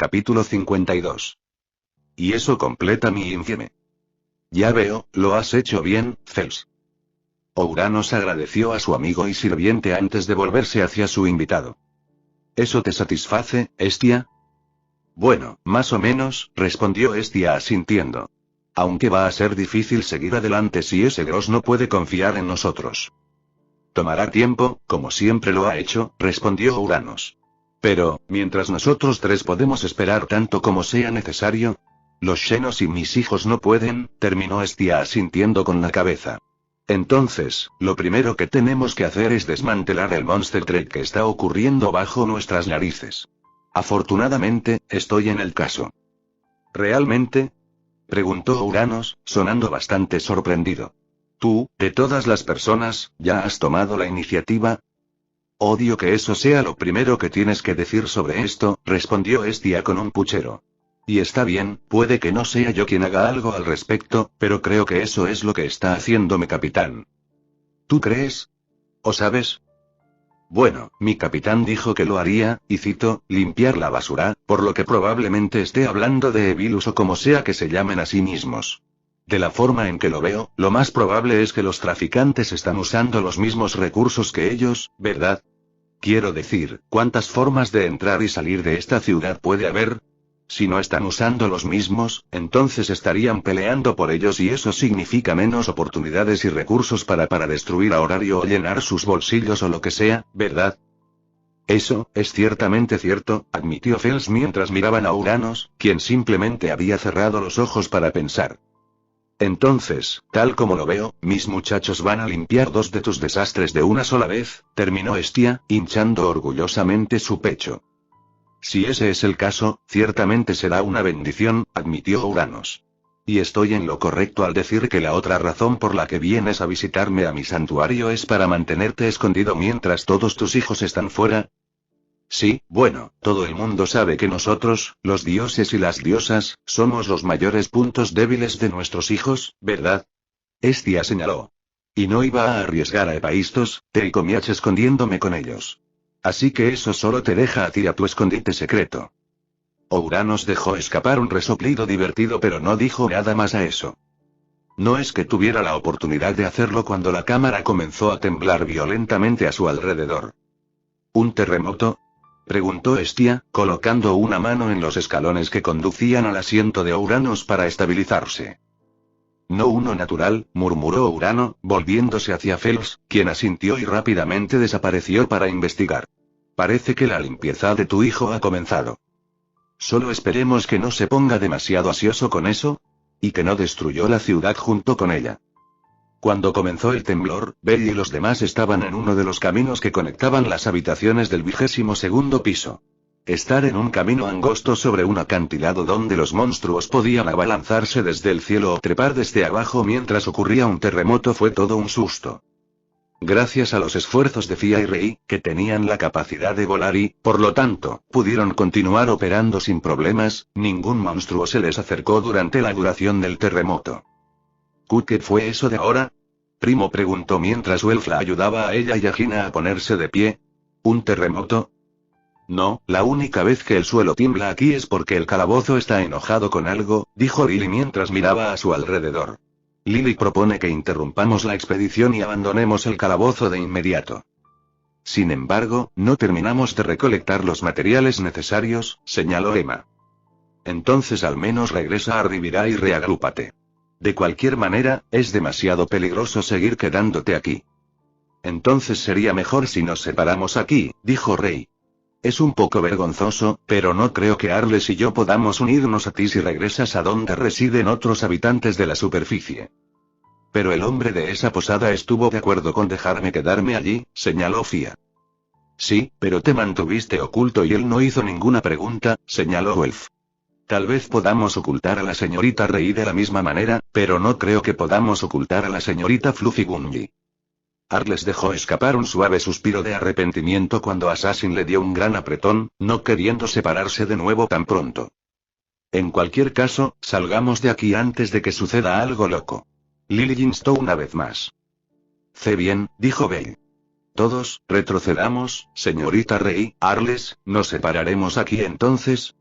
Capítulo 52. Y eso completa mi infieme. Ya veo, lo has hecho bien, Fels. Ouranos agradeció a su amigo y sirviente antes de volverse hacia su invitado. ¿Eso te satisface, Estia? Bueno, más o menos, respondió Estia asintiendo. Aunque va a ser difícil seguir adelante si ese Gross no puede confiar en nosotros. Tomará tiempo, como siempre lo ha hecho, respondió Ouranos. Pero, mientras nosotros tres podemos esperar tanto como sea necesario, los Xenos y mis hijos no pueden, terminó Estia asintiendo con la cabeza. Entonces, lo primero que tenemos que hacer es desmantelar el Monster Trade que está ocurriendo bajo nuestras narices. Afortunadamente, estoy en el caso. ¿Realmente? Preguntó Ouranos, sonando bastante sorprendido. Tú, de todas las personas, ¿ya has tomado la iniciativa? Odio que eso sea lo primero que tienes que decir sobre esto, respondió Estia con un puchero. Y está bien, puede que no sea yo quien haga algo al respecto, pero creo que eso es lo que está haciendo mi capitán. ¿Tú crees? ¿O sabes? Bueno, mi capitán dijo que lo haría, y cito, limpiar la basura, por lo que probablemente esté hablando de Evilus o como sea que se llamen a sí mismos. De la forma en que lo veo, lo más probable es que los traficantes están usando los mismos recursos que ellos, ¿verdad? Quiero decir, ¿cuántas formas de entrar y salir de esta ciudad puede haber? Si no están usando los mismos, entonces estarían peleando por ellos y eso significa menos oportunidades y recursos para destruir a horario o llenar sus bolsillos o lo que sea, ¿verdad? Eso, es ciertamente cierto, admitió Fels mientras miraban a Ouranos, quien simplemente había cerrado los ojos para pensar. Entonces, tal como lo veo, mis muchachos van a limpiar dos de tus desastres de una sola vez, terminó Estia, hinchando orgullosamente su pecho. Si ese es el caso, ciertamente será una bendición, admitió Ouranos. Y estoy en lo correcto al decir que la otra razón por la que vienes a visitarme a mi santuario es para mantenerte escondido mientras todos tus hijos están fuera. Sí, bueno, todo el mundo sabe que nosotros, los dioses y las diosas, somos los mayores puntos débiles de nuestros hijos, ¿verdad? Estia señaló. Y no iba a arriesgar a Epaistos, Te y Comiach escondiéndome con ellos. Así que eso solo te deja a ti a tu escondite secreto. Ouranos dejó escapar un resoplido divertido pero no dijo nada más a eso. No es que tuviera la oportunidad de hacerlo cuando la cámara comenzó a temblar violentamente a su alrededor. ¿Un terremoto? Preguntó Estia, colocando una mano en los escalones que conducían al asiento de Ouranos para estabilizarse. No uno natural, murmuró Ourano, volviéndose hacia Fels, quien asintió y rápidamente desapareció para investigar. Parece que la limpieza de tu hijo ha comenzado. Solo esperemos que no se ponga demasiado ansioso con eso, y que no destruyó la ciudad junto con ella. Cuando comenzó el temblor, Bell y los demás estaban en uno de los caminos que conectaban las habitaciones del 22º piso. Estar en un camino angosto sobre un acantilado donde los monstruos podían abalanzarse desde el cielo o trepar desde abajo mientras ocurría un terremoto fue todo un susto. Gracias a los esfuerzos de Fia y Rei, que tenían la capacidad de volar y, por lo tanto, pudieron continuar operando sin problemas, ningún monstruo se les acercó durante la duración del terremoto. ¿Qué fue eso de ahora? Primo preguntó mientras Welf la ayudaba a ella y a Gina a ponerse de pie. ¿Un terremoto? No, la única vez que el suelo tiembla aquí es porque el calabozo está enojado con algo, dijo Lily mientras miraba a su alrededor. Lily propone que interrumpamos la expedición y abandonemos el calabozo de inmediato. Sin embargo, no terminamos de recolectar los materiales necesarios, señaló Emma. Entonces al menos regresa a Rivirá y reagrúpate. De cualquier manera, es demasiado peligroso seguir quedándote aquí. Entonces sería mejor si nos separamos aquí, dijo Rei. Es un poco vergonzoso, pero no creo que Arles y yo podamos unirnos a ti si regresas a donde residen otros habitantes de la superficie. Pero el hombre de esa posada estuvo de acuerdo con dejarme quedarme allí, señaló Fia. Sí, pero te mantuviste oculto y él no hizo ninguna pregunta, señaló Welf. Tal vez podamos ocultar a la señorita Rei de la misma manera, pero no creo que podamos ocultar a la señorita Fluffy Gunji. Arles dejó escapar un suave suspiro de arrepentimiento cuando Assassin le dio un gran apretón, no queriendo separarse de nuevo tan pronto. En cualquier caso, salgamos de aquí antes de que suceda algo loco. Lily instó una vez más. Sé bien, dijo Bell. Todos, retrocedamos, señorita Rei, Arles, ¿nos separaremos aquí entonces?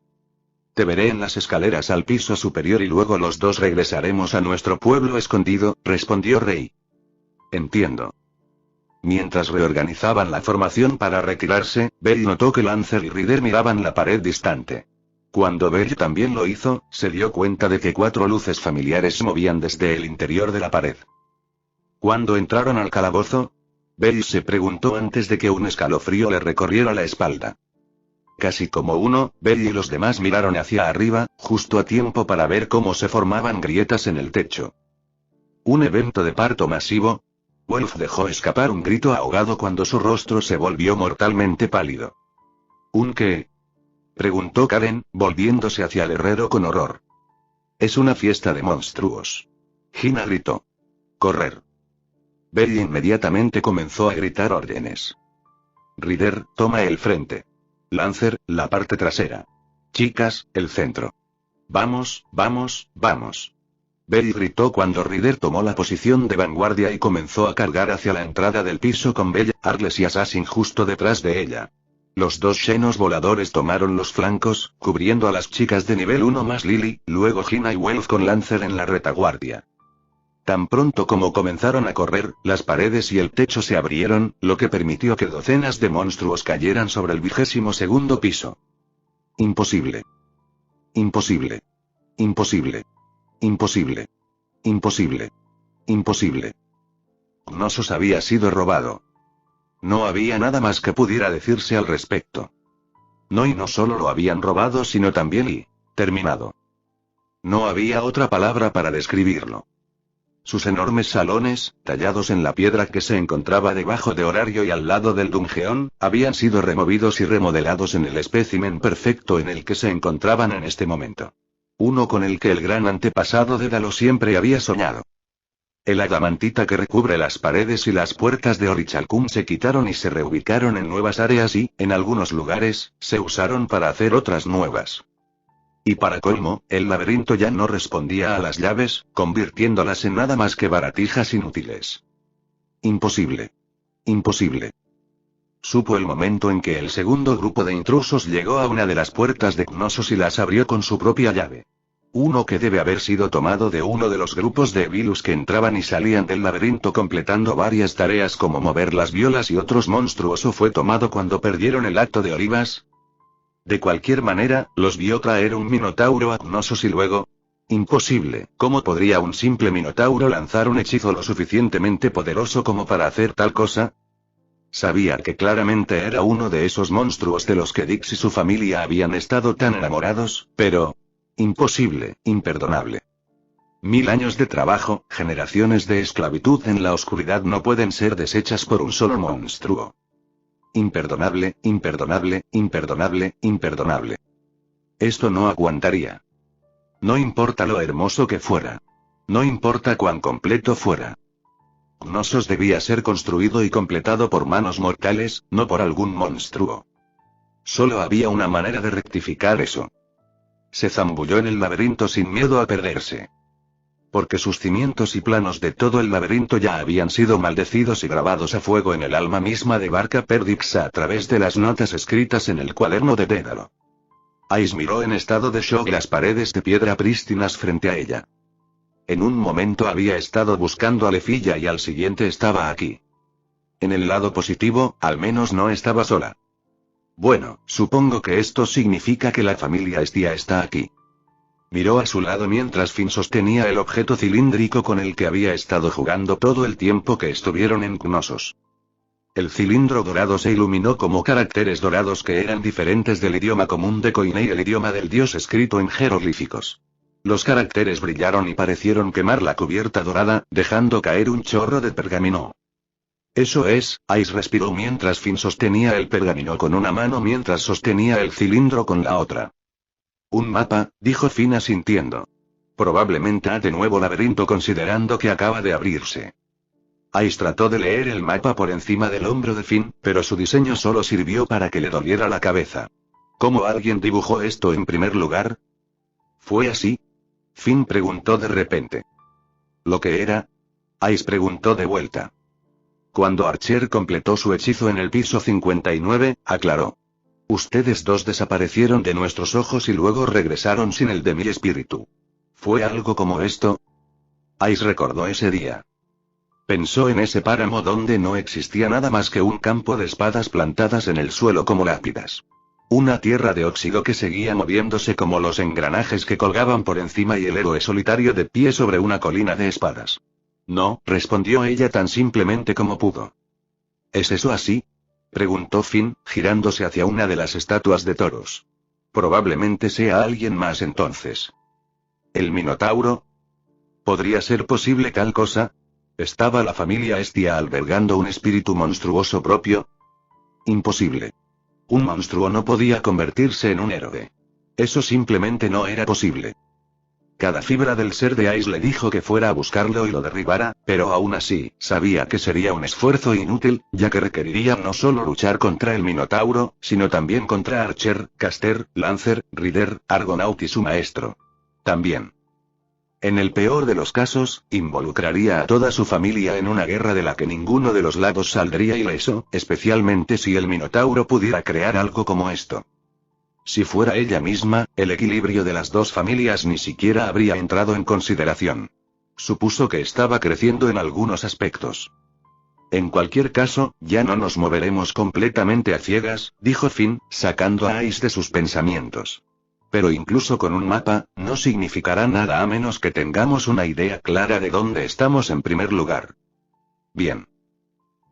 Te veré en las escaleras al piso superior y luego los dos regresaremos a nuestro pueblo escondido, respondió Rey. Entiendo. Mientras reorganizaban la formación para retirarse, Bell notó que Lancer y Ryder miraban la pared distante. Cuando Bell también lo hizo, se dio cuenta de que 4 luces familiares se movían desde el interior de la pared. ¿Cuándo entraron al calabozo? Bell se preguntó antes de que un escalofrío le recorriera la espalda. Casi como uno, Bell y los demás miraron hacia arriba, justo a tiempo para ver cómo se formaban grietas en el techo. ¿Un evento de parto masivo? Wolf dejó escapar un grito ahogado cuando su rostro se volvió mortalmente pálido. ¿Un qué? Preguntó Karen, volviéndose hacia el herrero con horror. Es una fiesta de monstruos. Gina gritó. Correr. Bell inmediatamente comenzó a gritar órdenes. Ryder, toma el frente. Lancer, la parte trasera. Chicas, el centro. Vamos, vamos, vamos. Bell gritó cuando Ryder tomó la posición de vanguardia y comenzó a cargar hacia la entrada del piso con Bell, Arles y Assassin justo detrás de ella. Los 2 Xenos voladores tomaron los flancos, cubriendo a las chicas de nivel 1 más Lily, luego Gina y Wolf con Lancer en la retaguardia. Tan pronto como comenzaron a correr, las paredes y el techo se abrieron, lo que permitió que docenas de monstruos cayeran sobre el 22º piso. Imposible. Imposible. Imposible. Imposible. Imposible. Imposible. Knossos había sido robado. No había nada más que pudiera decirse al respecto. No, y no solo lo habían robado, sino también terminado. No había otra palabra para describirlo. Sus enormes salones, tallados en la piedra que se encontraba debajo de Horario y al lado del dungeón, habían sido removidos y remodelados en el espécimen perfecto en el que se encontraban en este momento. Uno con el que el gran antepasado de Dalo siempre había soñado. El adamantita que recubre las paredes y las puertas de Orichalcum se quitaron y se reubicaron en nuevas áreas y, en algunos lugares, se usaron para hacer otras nuevas. Y para colmo, el laberinto ya no respondía a las llaves, convirtiéndolas en nada más que baratijas inútiles. Imposible. Imposible. Supo el momento en que el segundo grupo de intrusos llegó a una de las puertas de Knossos y las abrió con su propia llave. Uno que debe haber sido tomado de uno de los grupos de Vilus que entraban y salían del laberinto completando varias tareas como mover las violas y otros monstruos, o fue tomado cuando perdieron el acto de Olivas. De cualquier manera, los vio traer un minotauro a Knossos y luego... Imposible, ¿cómo podría un simple minotauro lanzar un hechizo lo suficientemente poderoso como para hacer tal cosa? Sabía que claramente era uno de esos monstruos de los que Dix y su familia habían estado tan enamorados, pero... Imposible, imperdonable. 1000 años de trabajo, generaciones de esclavitud en la oscuridad no pueden ser deshechas por un solo monstruo. Imperdonable, imperdonable, imperdonable, imperdonable. Esto no aguantaría. No importa lo hermoso que fuera. No importa cuán completo fuera. Knossos debía ser construido y completado por manos mortales, no por algún monstruo. Solo había una manera de rectificar eso. Se zambulló en el laberinto sin miedo a perderse. Porque sus cimientos y planos de todo el laberinto ya habían sido maldecidos y grabados a fuego en el alma misma de Barca Perdixa a través de las notas escritas en el cuaderno de Dédalo. Ice miró en estado de shock las paredes de piedra prístinas frente a ella. En un momento había estado buscando a Lefilla y al siguiente estaba aquí. En el lado positivo, al menos no estaba sola. Bueno, supongo que esto significa que la familia Estia está aquí. Miró a su lado mientras Finn sostenía el objeto cilíndrico con el que había estado jugando todo el tiempo que estuvieron en Knossos. El cilindro dorado se iluminó como caracteres dorados que eran diferentes del idioma común de Koine, el idioma del dios escrito en jeroglíficos. Los caracteres brillaron y parecieron quemar la cubierta dorada, dejando caer un chorro de pergamino. Eso es, Ice respiró mientras Finn sostenía el pergamino con una mano mientras sostenía el cilindro con la otra. Un mapa, dijo Finn asintiendo. Probablemente de nuevo laberinto considerando que acaba de abrirse. Ice trató de leer el mapa por encima del hombro de Finn, pero su diseño solo sirvió para que le doliera la cabeza. ¿Cómo alguien dibujó esto en primer lugar? ¿Fue así? Finn preguntó de repente. ¿Lo que era? Ice preguntó de vuelta. Cuando Archer completó su hechizo en el piso 59, aclaró. Ustedes dos desaparecieron de nuestros ojos y luego regresaron sin el de mi espíritu. ¿Fue algo como esto? Ice recordó ese día. Pensó en ese páramo donde no existía nada más que un campo de espadas plantadas en el suelo como lápidas. Una tierra de óxido que seguía moviéndose como los engranajes que colgaban por encima y el héroe solitario de pie sobre una colina de espadas. No, respondió ella tan simplemente como pudo. ¿Es eso así? Preguntó Finn, girándose hacia una de las estatuas de toros. Probablemente sea alguien más entonces. ¿El Minotauro? ¿Podría ser posible tal cosa? ¿Estaba la familia Estia albergando un espíritu monstruoso propio? Imposible. Un monstruo no podía convertirse en un héroe. Eso simplemente no era posible. Cada fibra del ser de Ice le dijo que fuera a buscarlo y lo derribara, pero aún así, sabía que sería un esfuerzo inútil, ya que requeriría no solo luchar contra el Minotauro, sino también contra Archer, Caster, Lancer, Rider, Argonaut y su maestro. También. En el peor de los casos, involucraría a toda su familia en una guerra de la que ninguno de los lados saldría ileso, especialmente si el Minotauro pudiera crear algo como esto. Si fuera ella misma, el equilibrio de las dos familias ni siquiera habría entrado en consideración. Supuso que estaba creciendo en algunos aspectos. En cualquier caso, ya no nos moveremos completamente a ciegas, dijo Finn, sacando a Ice de sus pensamientos. Pero incluso con un mapa, no significará nada a menos que tengamos una idea clara de dónde estamos en primer lugar. Bien.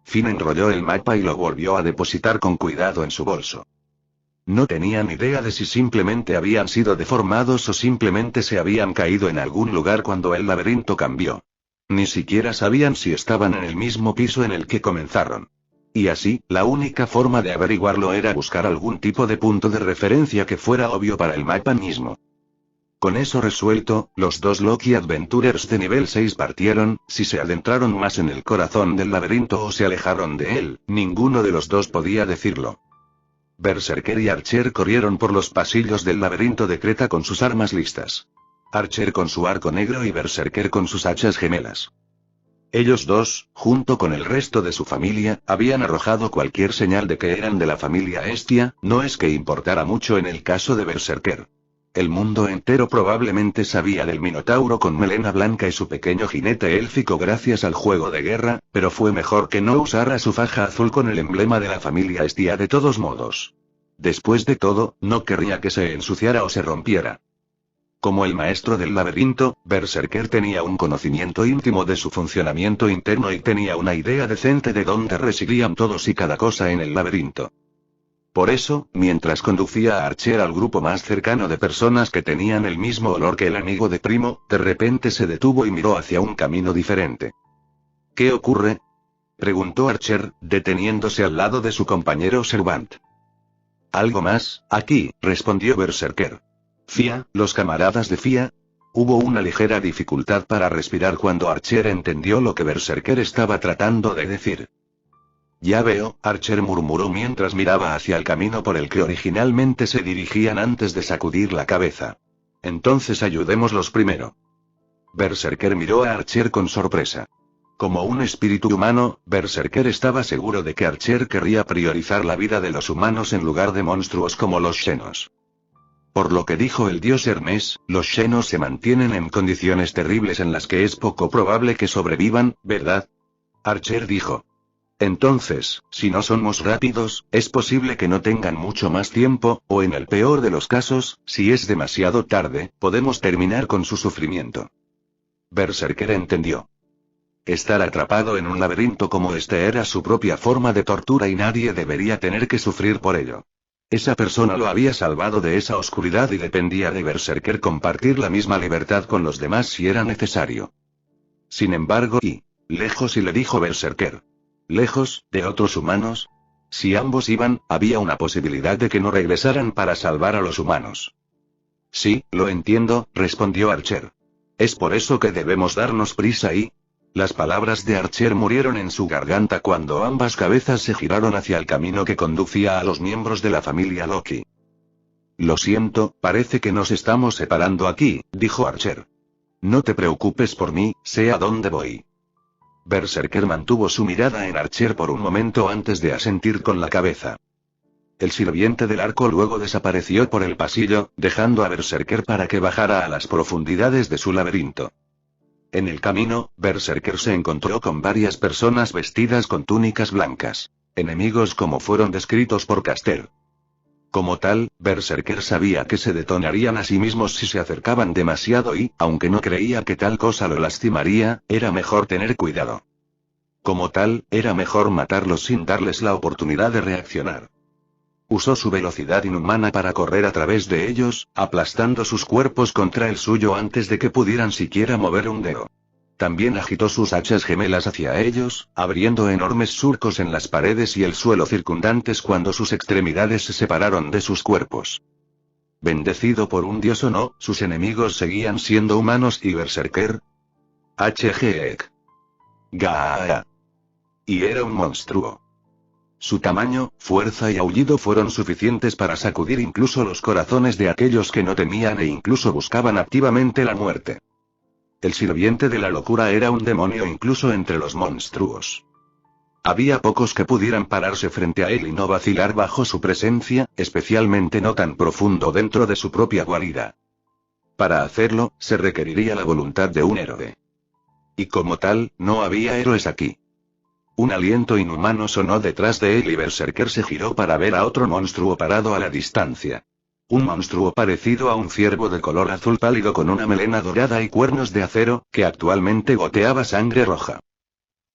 Finn enrolló el mapa y lo volvió a depositar con cuidado en su bolso. No tenían idea de si simplemente habían sido deformados o simplemente se habían caído en algún lugar cuando el laberinto cambió. Ni siquiera sabían si estaban en el mismo piso en el que comenzaron. Y así, la única forma de averiguarlo era buscar algún tipo de punto de referencia que fuera obvio para el mapa mismo. Con eso resuelto, los dos Loki Adventurers de nivel 6 partieron, si se adentraron más en el corazón del laberinto o se alejaron de él, ninguno de los dos podía decirlo. Berserker y Archer corrieron por los pasillos del laberinto de Creta con sus armas listas. Archer con su arco negro y Berserker con sus hachas gemelas. Ellos dos, junto con el resto de su familia, habían arrojado cualquier señal de que eran de la familia Estia, no es que importara mucho en el caso de Berserker. El mundo entero probablemente sabía del Minotauro con melena blanca y su pequeño jinete élfico gracias al juego de guerra, pero fue mejor que no usara su faja azul con el emblema de la familia Estia de todos modos. Después de todo, no querría que se ensuciara o se rompiera. Como el maestro del laberinto, Berserker tenía un conocimiento íntimo de su funcionamiento interno y tenía una idea decente de dónde residían todos y cada cosa en el laberinto. Por eso, mientras conducía a Archer al grupo más cercano de personas que tenían el mismo olor que el amigo de Primo, de repente se detuvo y miró hacia un camino diferente. ¿Qué ocurre?, preguntó Archer, deteniéndose al lado de su compañero Servant. Algo más, aquí, respondió Berserker. Fia, los camaradas de Fia. Hubo una ligera dificultad para respirar cuando Archer entendió lo que Berserker estaba tratando de decir. Ya veo, Archer murmuró mientras miraba hacia el camino por el que originalmente se dirigían antes de sacudir la cabeza. Entonces ayudémoslos primero. Berserker miró a Archer con sorpresa. Como un espíritu humano, Berserker estaba seguro de que Archer querría priorizar la vida de los humanos en lugar de monstruos como los Xenos. Por lo que dijo el dios Hermes, los Xenos se mantienen en condiciones terribles en las que es poco probable que sobrevivan, ¿verdad? Archer dijo. Entonces, si no somos rápidos, es posible que no tengan mucho más tiempo, o en el peor de los casos, si es demasiado tarde, podemos terminar con su sufrimiento. Berserker entendió. Estar atrapado en un laberinto como este era su propia forma de tortura y nadie debería tener que sufrir por ello. Esa persona lo había salvado de esa oscuridad y dependía de Berserker compartir la misma libertad con los demás si era necesario. Sin embargo, lejos y le dijo Berserker. ¿Lejos, de otros humanos? Si ambos iban, había una posibilidad de que no regresaran para salvar a los humanos. Sí, lo entiendo, respondió Archer. Es por eso que debemos darnos prisa y... Las palabras de Archer murieron en su garganta cuando ambas cabezas se giraron hacia el camino que conducía a los miembros de la familia Loki. Lo siento, parece que nos estamos separando aquí, dijo Archer. No te preocupes por mí, sé a dónde voy. Berserker mantuvo su mirada en Archer por un momento antes de asentir con la cabeza. El sirviente del arco luego desapareció por el pasillo, dejando a Berserker para que bajara a las profundidades de su laberinto. En el camino, Berserker se encontró con varias personas vestidas con túnicas blancas. Enemigos como fueron descritos por Caster. Como tal, Berserker sabía que se detonarían a sí mismos si se acercaban demasiado y, aunque no creía que tal cosa lo lastimaría, era mejor tener cuidado. Como tal, era mejor matarlos sin darles la oportunidad de reaccionar. Usó su velocidad inhumana para correr a través de ellos, aplastando sus cuerpos contra el suyo antes de que pudieran siquiera mover un dedo. También agitó sus hachas gemelas hacia ellos, abriendo enormes surcos en las paredes y el suelo circundantes cuando sus extremidades se separaron de sus cuerpos. Bendecido por un dios o no, sus enemigos seguían siendo humanos y Berserker. HGEK. Gaa. Y era un monstruo. Su tamaño, fuerza y aullido fueron suficientes para sacudir incluso los corazones de aquellos que no temían e incluso buscaban activamente la muerte. El sirviente de la locura era un demonio incluso entre los monstruos. Había pocos que pudieran pararse frente a él y no vacilar bajo su presencia, especialmente no tan profundo dentro de su propia guarida. Para hacerlo, se requeriría la voluntad de un héroe. Y como tal, no había héroes aquí. Un aliento inhumano sonó detrás de él y Berserker se giró para ver a otro monstruo parado a la distancia. Un monstruo parecido a un ciervo de color azul pálido con una melena dorada y cuernos de acero, que actualmente goteaba sangre roja.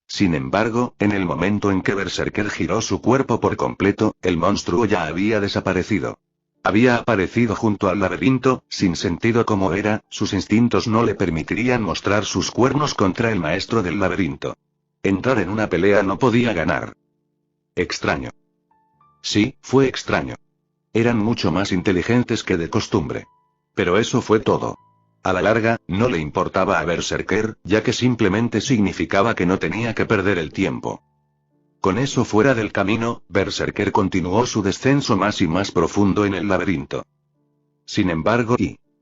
Sin embargo, en el momento en que Berserker giró su cuerpo por completo, el monstruo ya había desaparecido. Había aparecido junto al laberinto, sin sentido como era, sus instintos no le permitirían mostrar sus cuernos contra el maestro del laberinto. Entrar en una pelea no podía ganar. Extraño. Sí, fue extraño. Eran mucho más inteligentes que de costumbre. Pero eso fue todo. A la larga, no le importaba a Berserker, ya que simplemente significaba que no tenía que perder el tiempo. Con eso fuera del camino, Berserker continuó su descenso más y más profundo en el laberinto. Sin embargo,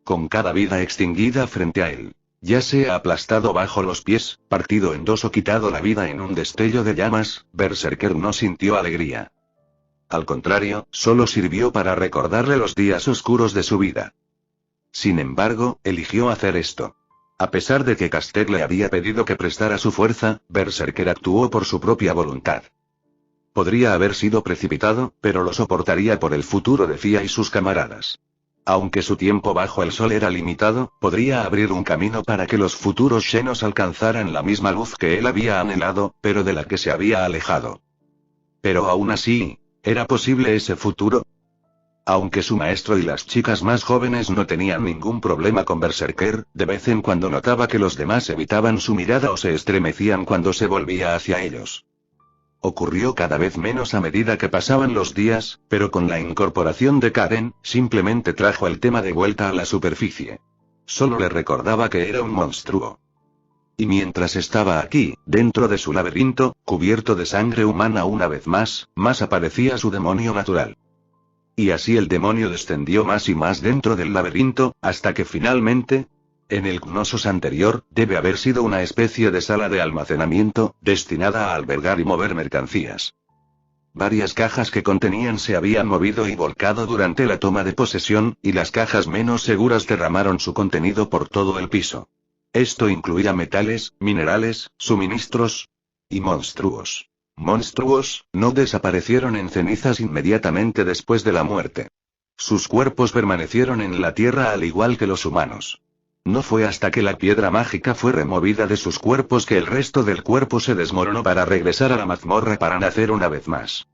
con cada vida extinguida frente a él, ya sea aplastado bajo los pies, partido en dos o quitado la vida en un destello de llamas, Berserker no sintió alegría. Al contrario, solo sirvió para recordarle los días oscuros de su vida. Sin embargo, eligió hacer esto. A pesar de que Caster le había pedido que prestara su fuerza, Berserker actuó por su propia voluntad. Podría haber sido precipitado, pero lo soportaría por el futuro de Fia y sus camaradas. Aunque su tiempo bajo el sol era limitado, podría abrir un camino para que los futuros Xenos alcanzaran la misma luz que él había anhelado, pero de la que se había alejado. Pero aún así, ¿era posible ese futuro? Aunque su maestro y las chicas más jóvenes no tenían ningún problema con Berserker, de vez en cuando notaba que los demás evitaban su mirada o se estremecían cuando se volvía hacia ellos. Ocurrió cada vez menos a medida que pasaban los días, pero con la incorporación de Karen, simplemente trajo el tema de vuelta a la superficie. Solo le recordaba que era un monstruo. Y mientras estaba aquí, dentro de su laberinto, cubierto de sangre humana una vez más aparecía su demonio natural. Y así el demonio descendió más y más dentro del laberinto, hasta que finalmente... En el Gnosos anterior, debe haber sido una especie de sala de almacenamiento, destinada a albergar y mover mercancías. Varias cajas que contenían se habían movido y volcado durante la toma de posesión, y las cajas menos seguras derramaron su contenido por todo el piso. Esto incluía metales, minerales, suministros y monstruos. Monstruos, no desaparecieron en cenizas inmediatamente después de la muerte. Sus cuerpos permanecieron en la tierra al igual que los humanos. No fue hasta que la piedra mágica fue removida de sus cuerpos que el resto del cuerpo se desmoronó para regresar a la mazmorra para nacer una vez más.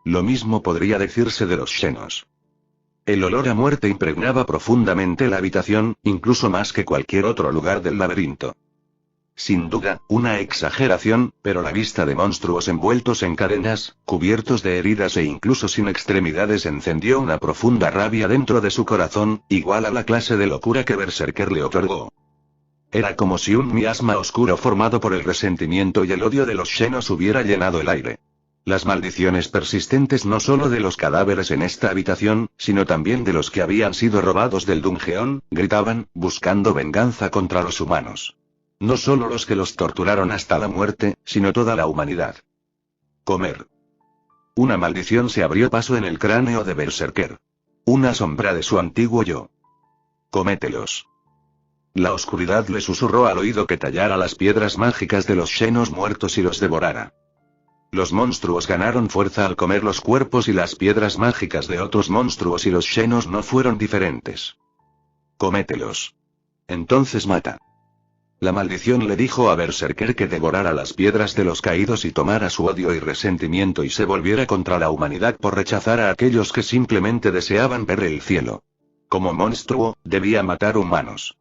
Lo mismo podría decirse de los Xenos. El olor a muerte impregnaba profundamente la habitación, incluso más que cualquier otro lugar del laberinto. Sin duda, una exageración, pero la vista de monstruos envueltos en cadenas, cubiertos de heridas e incluso sin extremidades encendió una profunda rabia dentro de su corazón, igual a la clase de locura que Berserker le otorgó. Era como si un miasma oscuro formado por el resentimiento y el odio de los Xenos hubiera llenado el aire. Las maldiciones persistentes no solo de los cadáveres en esta habitación, sino también de los que habían sido robados del Dungeon, gritaban, buscando venganza contra los humanos. No solo los que los torturaron hasta la muerte, sino toda la humanidad. Comer. Una maldición se abrió paso en el cráneo de Berserker. Una sombra de su antiguo yo. Comételos. La oscuridad le susurró al oído que tallara las piedras mágicas de los Xenos muertos y los devorara. Los monstruos ganaron fuerza al comer los cuerpos y las piedras mágicas de otros monstruos y los Xenos no fueron diferentes. Comételos. Entonces mata. La maldición le dijo a Berserker que devorara las piedras de los caídos y tomara su odio y resentimiento y se volviera contra la humanidad por rechazar a aquellos que simplemente deseaban ver el cielo. Como monstruo, debía matar humanos.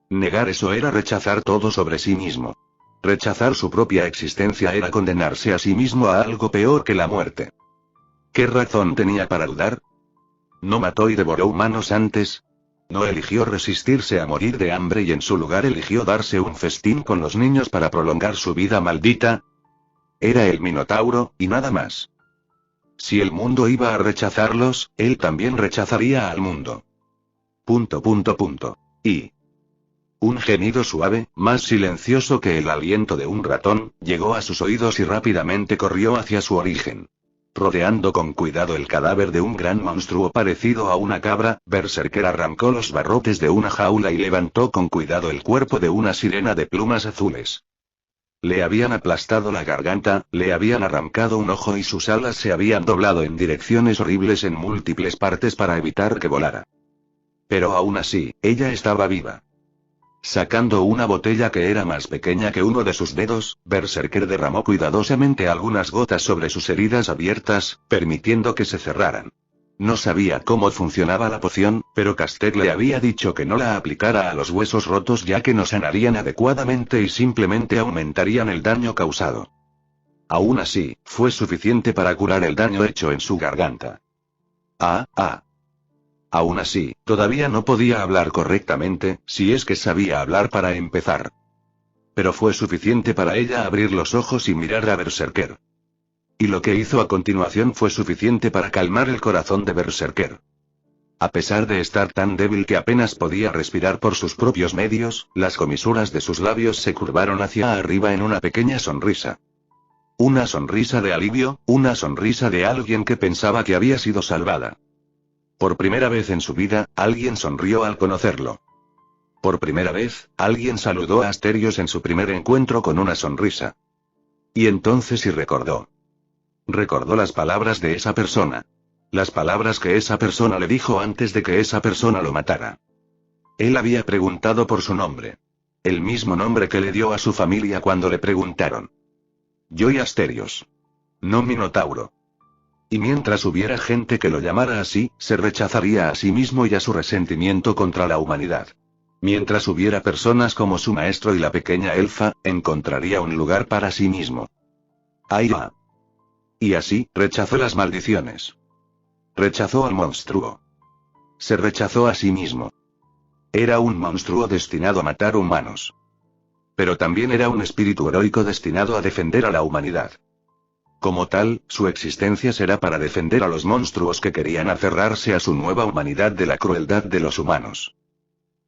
Negar eso era rechazar todo sobre sí mismo. Rechazar su propia existencia era condenarse a sí mismo a algo peor que la muerte. ¿Qué razón tenía para dudar? ¿No mató y devoró humanos antes? ¿No eligió resistirse a morir de hambre y en su lugar eligió darse un festín con los niños para prolongar su vida maldita? Era el Minotauro, y nada más. Si el mundo iba a rechazarlos, él también rechazaría al mundo. ... Y... un gemido suave, más silencioso que el aliento de un ratón, llegó a sus oídos y rápidamente corrió hacia su origen. Rodeando con cuidado el cadáver de un gran monstruo parecido a una cabra, Berserker arrancó los barrotes de una jaula y levantó con cuidado el cuerpo de una sirena de plumas azules. Le habían aplastado la garganta, le habían arrancado un ojo y sus alas se habían doblado en direcciones horribles en múltiples partes para evitar que volara. Pero aún así, ella estaba viva. Sacando una botella que era más pequeña que uno de sus dedos, Berserker derramó cuidadosamente algunas gotas sobre sus heridas abiertas, permitiendo que se cerraran. No sabía cómo funcionaba la poción, pero Castet le había dicho que no la aplicara a los huesos rotos ya que no sanarían adecuadamente y simplemente aumentarían el daño causado. Aún así, fue suficiente para curar el daño hecho en su garganta. Aún así, todavía no podía hablar correctamente, si es que sabía hablar para empezar. Pero fue suficiente para ella abrir los ojos y mirar a Berserker. Y lo que hizo a continuación fue suficiente para calmar el corazón de Berserker. A pesar de estar tan débil que apenas podía respirar por sus propios medios, las comisuras de sus labios se curvaron hacia arriba en una pequeña sonrisa. Una sonrisa de alivio, una sonrisa de alguien que pensaba que había sido salvada. Por primera vez en su vida, alguien sonrió al conocerlo. Por primera vez, alguien saludó a Asterios en su primer encuentro con una sonrisa. Y entonces sí recordó. Recordó las palabras de esa persona. Las palabras que esa persona le dijo antes de que esa persona lo matara. Él había preguntado por su nombre. El mismo nombre que le dio a su familia cuando le preguntaron. Yo y Asterios. No Minotauro. Y mientras hubiera gente que lo llamara así, se rechazaría a sí mismo y a su resentimiento contra la humanidad. Mientras hubiera personas como su maestro y la pequeña elfa, encontraría un lugar para sí mismo. Y así, rechazó las maldiciones. Rechazó al monstruo. Se rechazó a sí mismo. Era un monstruo destinado a matar humanos. Pero también era un espíritu heroico destinado a defender a la humanidad. Como tal, su existencia será para defender a los monstruos que querían aferrarse a su nueva humanidad de la crueldad de los humanos.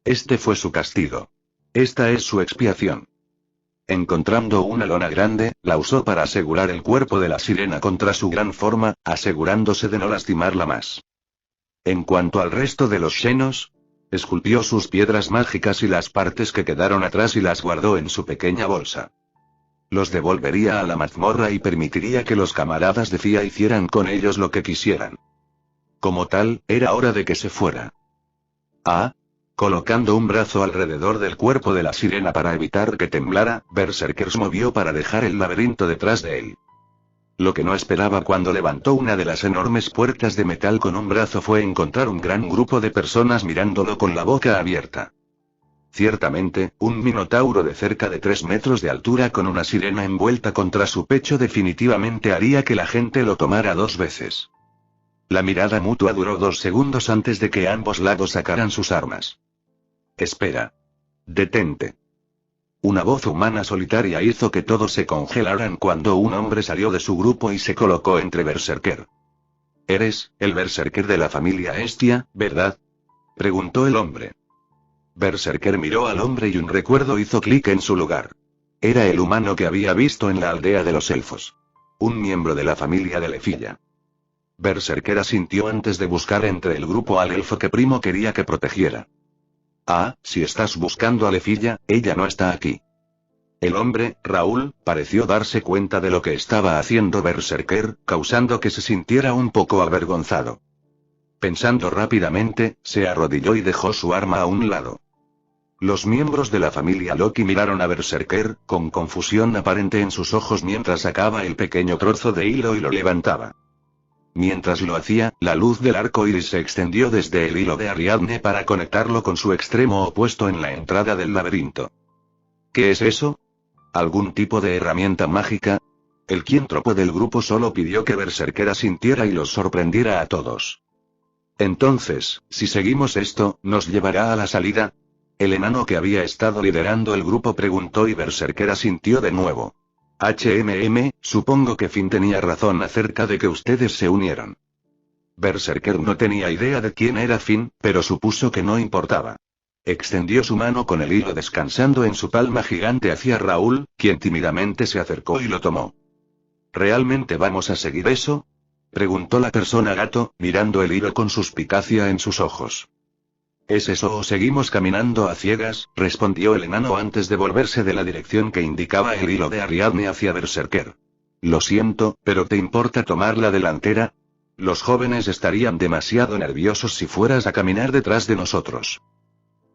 Este fue su castigo. Esta es su expiación. Encontrando una lona grande, la usó para asegurar el cuerpo de la sirena contra su gran forma, asegurándose de no lastimarla más. En cuanto al resto de los Xenos, esculpió sus piedras mágicas y las partes que quedaron atrás y las guardó en su pequeña bolsa. Los devolvería a la mazmorra y permitiría que los camaradas de Fia hicieran con ellos lo que quisieran. Como tal, era hora de que se fuera. Colocando un brazo alrededor del cuerpo de la sirena para evitar que temblara, Berserker se movió para dejar el laberinto detrás de él. Lo que no esperaba cuando levantó una de las enormes puertas de metal con un brazo fue encontrar un gran grupo de personas mirándolo con la boca abierta. Ciertamente, un minotauro de cerca de 3 metros de altura con una sirena envuelta contra su pecho definitivamente haría que la gente lo tomara 2 veces. La mirada mutua duró 2 segundos antes de que ambos lados sacaran sus armas. Espera. Detente. Una voz humana solitaria hizo que todos se congelaran cuando un hombre salió de su grupo y se colocó entre Berserker. «Eres, el Berserker de la familia Hestia, ¿verdad?», preguntó el hombre. Berserker miró al hombre y un recuerdo hizo clic en su lugar. Era el humano que había visto en la aldea de los elfos. Un miembro de la familia de Lefilla. Berserker asintió antes de buscar entre el grupo al elfo que Primo quería que protegiera. Ah, si estás buscando a Lefilla, ella no está aquí. El hombre, Raúl, pareció darse cuenta de lo que estaba haciendo Berserker, causando que se sintiera un poco avergonzado. Pensando rápidamente, se arrodilló y dejó su arma a un lado. Los miembros de la familia Loki miraron a Berserker, con confusión aparente en sus ojos mientras sacaba el pequeño trozo de hilo y lo levantaba. Mientras lo hacía, la luz del arco iris se extendió desde el hilo de Ariadne para conectarlo con su extremo opuesto en la entrada del laberinto. ¿Qué es eso? ¿Algún tipo de herramienta mágica? El quiéntropo del grupo solo pidió que Berserker asintiera y los sorprendiera a todos. Entonces, si seguimos esto, ¿nos llevará a la salida? El enano que había estado liderando el grupo preguntó y Berserker asintió de nuevo. Supongo que Finn tenía razón acerca de que ustedes se unieran. Berserker no tenía idea de quién era Finn, pero supuso que no importaba. Extendió su mano con el hilo descansando en su palma gigante hacia Raúl, quien tímidamente se acercó y lo tomó. ¿Realmente vamos a seguir eso? Preguntó la persona gato, mirando el hilo con suspicacia en sus ojos. ¿Es eso o seguimos caminando a ciegas?, respondió el enano antes de volverse de la dirección que indicaba el hilo de Ariadne hacia Berserker. Lo siento, pero ¿te importa tomar la delantera? Los jóvenes estarían demasiado nerviosos si fueras a caminar detrás de nosotros.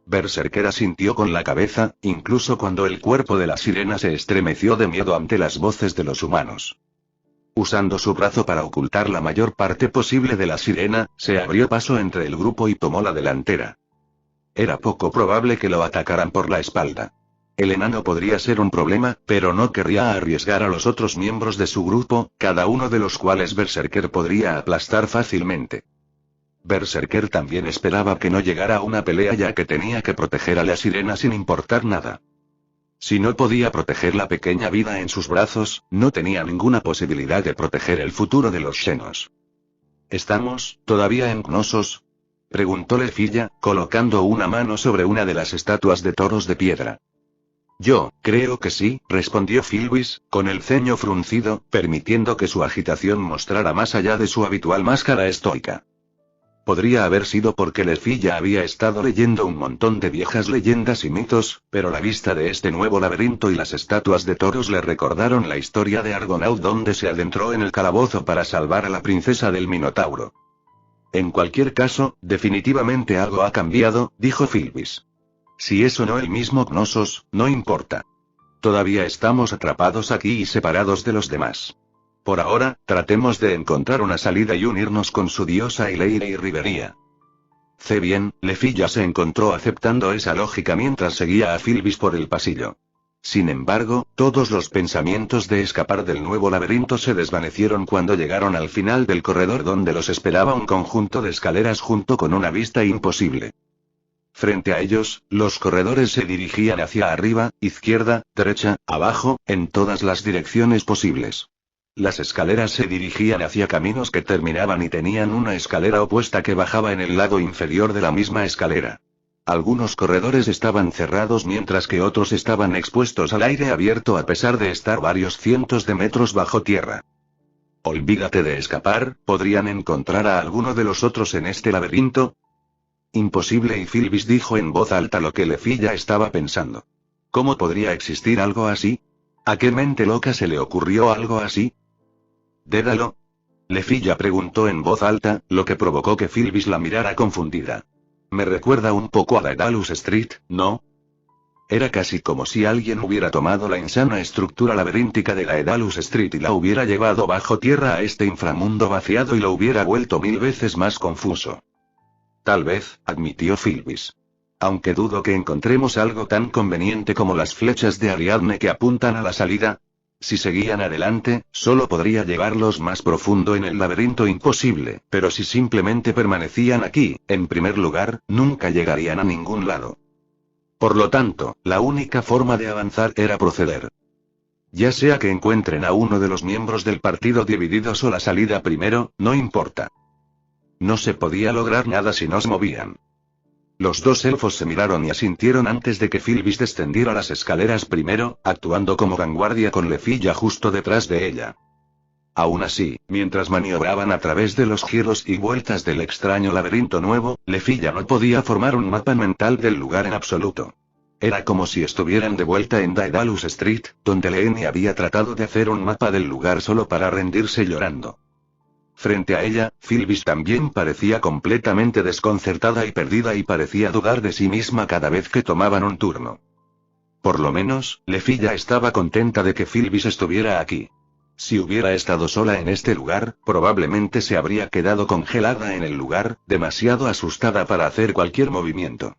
Berserker asintió con la cabeza, incluso cuando el cuerpo de la sirena se estremeció de miedo ante las voces de los humanos. Usando su brazo para ocultar la mayor parte posible de la sirena, se abrió paso entre el grupo y tomó la delantera. Era poco probable que lo atacaran por la espalda. El enano podría ser un problema, pero no querría arriesgar a los otros miembros de su grupo, cada uno de los cuales Berserker podría aplastar fácilmente. Berserker también esperaba que no llegara a una pelea ya que tenía que proteger a la sirena sin importar nada. Si no podía proteger la pequeña vida en sus brazos, no tenía ninguna posibilidad de proteger el futuro de los Xenos. ¿Estamos, todavía en Knossos?, preguntó Lefilla, colocando una mano sobre una de las estatuas de toros de piedra. Yo, creo que sí, respondió Filbis, con el ceño fruncido, permitiendo que su agitación mostrara más allá de su habitual máscara estoica. Podría haber sido porque Lefilla había estado leyendo un montón de viejas leyendas y mitos, pero la vista de este nuevo laberinto y las estatuas de toros le recordaron la historia de Argonaut donde se adentró en el calabozo para salvar a la princesa del Minotauro. En cualquier caso, definitivamente algo ha cambiado, dijo Filbis. Si eso no el mismo Knossos, no importa. Todavía estamos atrapados aquí y separados de los demás. Por ahora, tratemos de encontrar una salida y unirnos con su diosa Ileire y Rivería. Bien, Lefilla se encontró aceptando esa lógica mientras seguía a Filbis por el pasillo. Sin embargo, todos los pensamientos de escapar del nuevo laberinto se desvanecieron cuando llegaron al final del corredor donde los esperaba un conjunto de escaleras junto con una vista imposible. Frente a ellos, los corredores se dirigían hacia arriba, izquierda, derecha, abajo, en todas las direcciones posibles. Las escaleras se dirigían hacia caminos que terminaban y tenían una escalera opuesta que bajaba en el lado inferior de la misma escalera. Algunos corredores estaban cerrados mientras que otros estaban expuestos al aire abierto a pesar de estar varios cientos de metros bajo tierra. Olvídate de escapar, ¿podrían encontrar a alguno de los otros en este laberinto? Imposible, y Filbis dijo en voz alta lo que Lefilla estaba pensando. ¿Cómo podría existir algo así? ¿A qué mente loca se le ocurrió algo así? ¿Dédalo? Lefilla preguntó en voz alta, lo que provocó que Filbis la mirara confundida. Me recuerda un poco a Daedalus Street, ¿no? Era casi como si alguien hubiera tomado la insana estructura laberíntica de Daedalus Street y la hubiera llevado bajo tierra a este inframundo vaciado y lo hubiera vuelto 1000 veces más confuso. Tal vez, admitió Filbis. Aunque dudo que encontremos algo tan conveniente como las flechas de Ariadne que apuntan a la salida. Si seguían adelante, solo podría llevarlos más profundo en el laberinto imposible, pero si simplemente permanecían aquí, en primer lugar, nunca llegarían a ningún lado. Por lo tanto, la única forma de avanzar era proceder. Ya sea que encuentren a uno de los miembros del partido divididos o la salida primero, no importa. No se podía lograr nada si nos movían. Los dos elfos se miraron y asintieron antes de que Filbis descendiera las escaleras primero, actuando como vanguardia con Lefilla justo detrás de ella. Aún así, mientras maniobraban a través de los giros y vueltas del extraño laberinto nuevo, Lefilla no podía formar un mapa mental del lugar en absoluto. Era como si estuvieran de vuelta en Daedalus Street, donde Leenie había tratado de hacer un mapa del lugar solo para rendirse llorando. Frente a ella, Phyllis también parecía completamente desconcertada y perdida y parecía dudar de sí misma cada vez que tomaban un turno. Por lo menos, Lefilla estaba contenta de que Phyllis estuviera aquí. Si hubiera estado sola en este lugar, probablemente se habría quedado congelada en el lugar, demasiado asustada para hacer cualquier movimiento.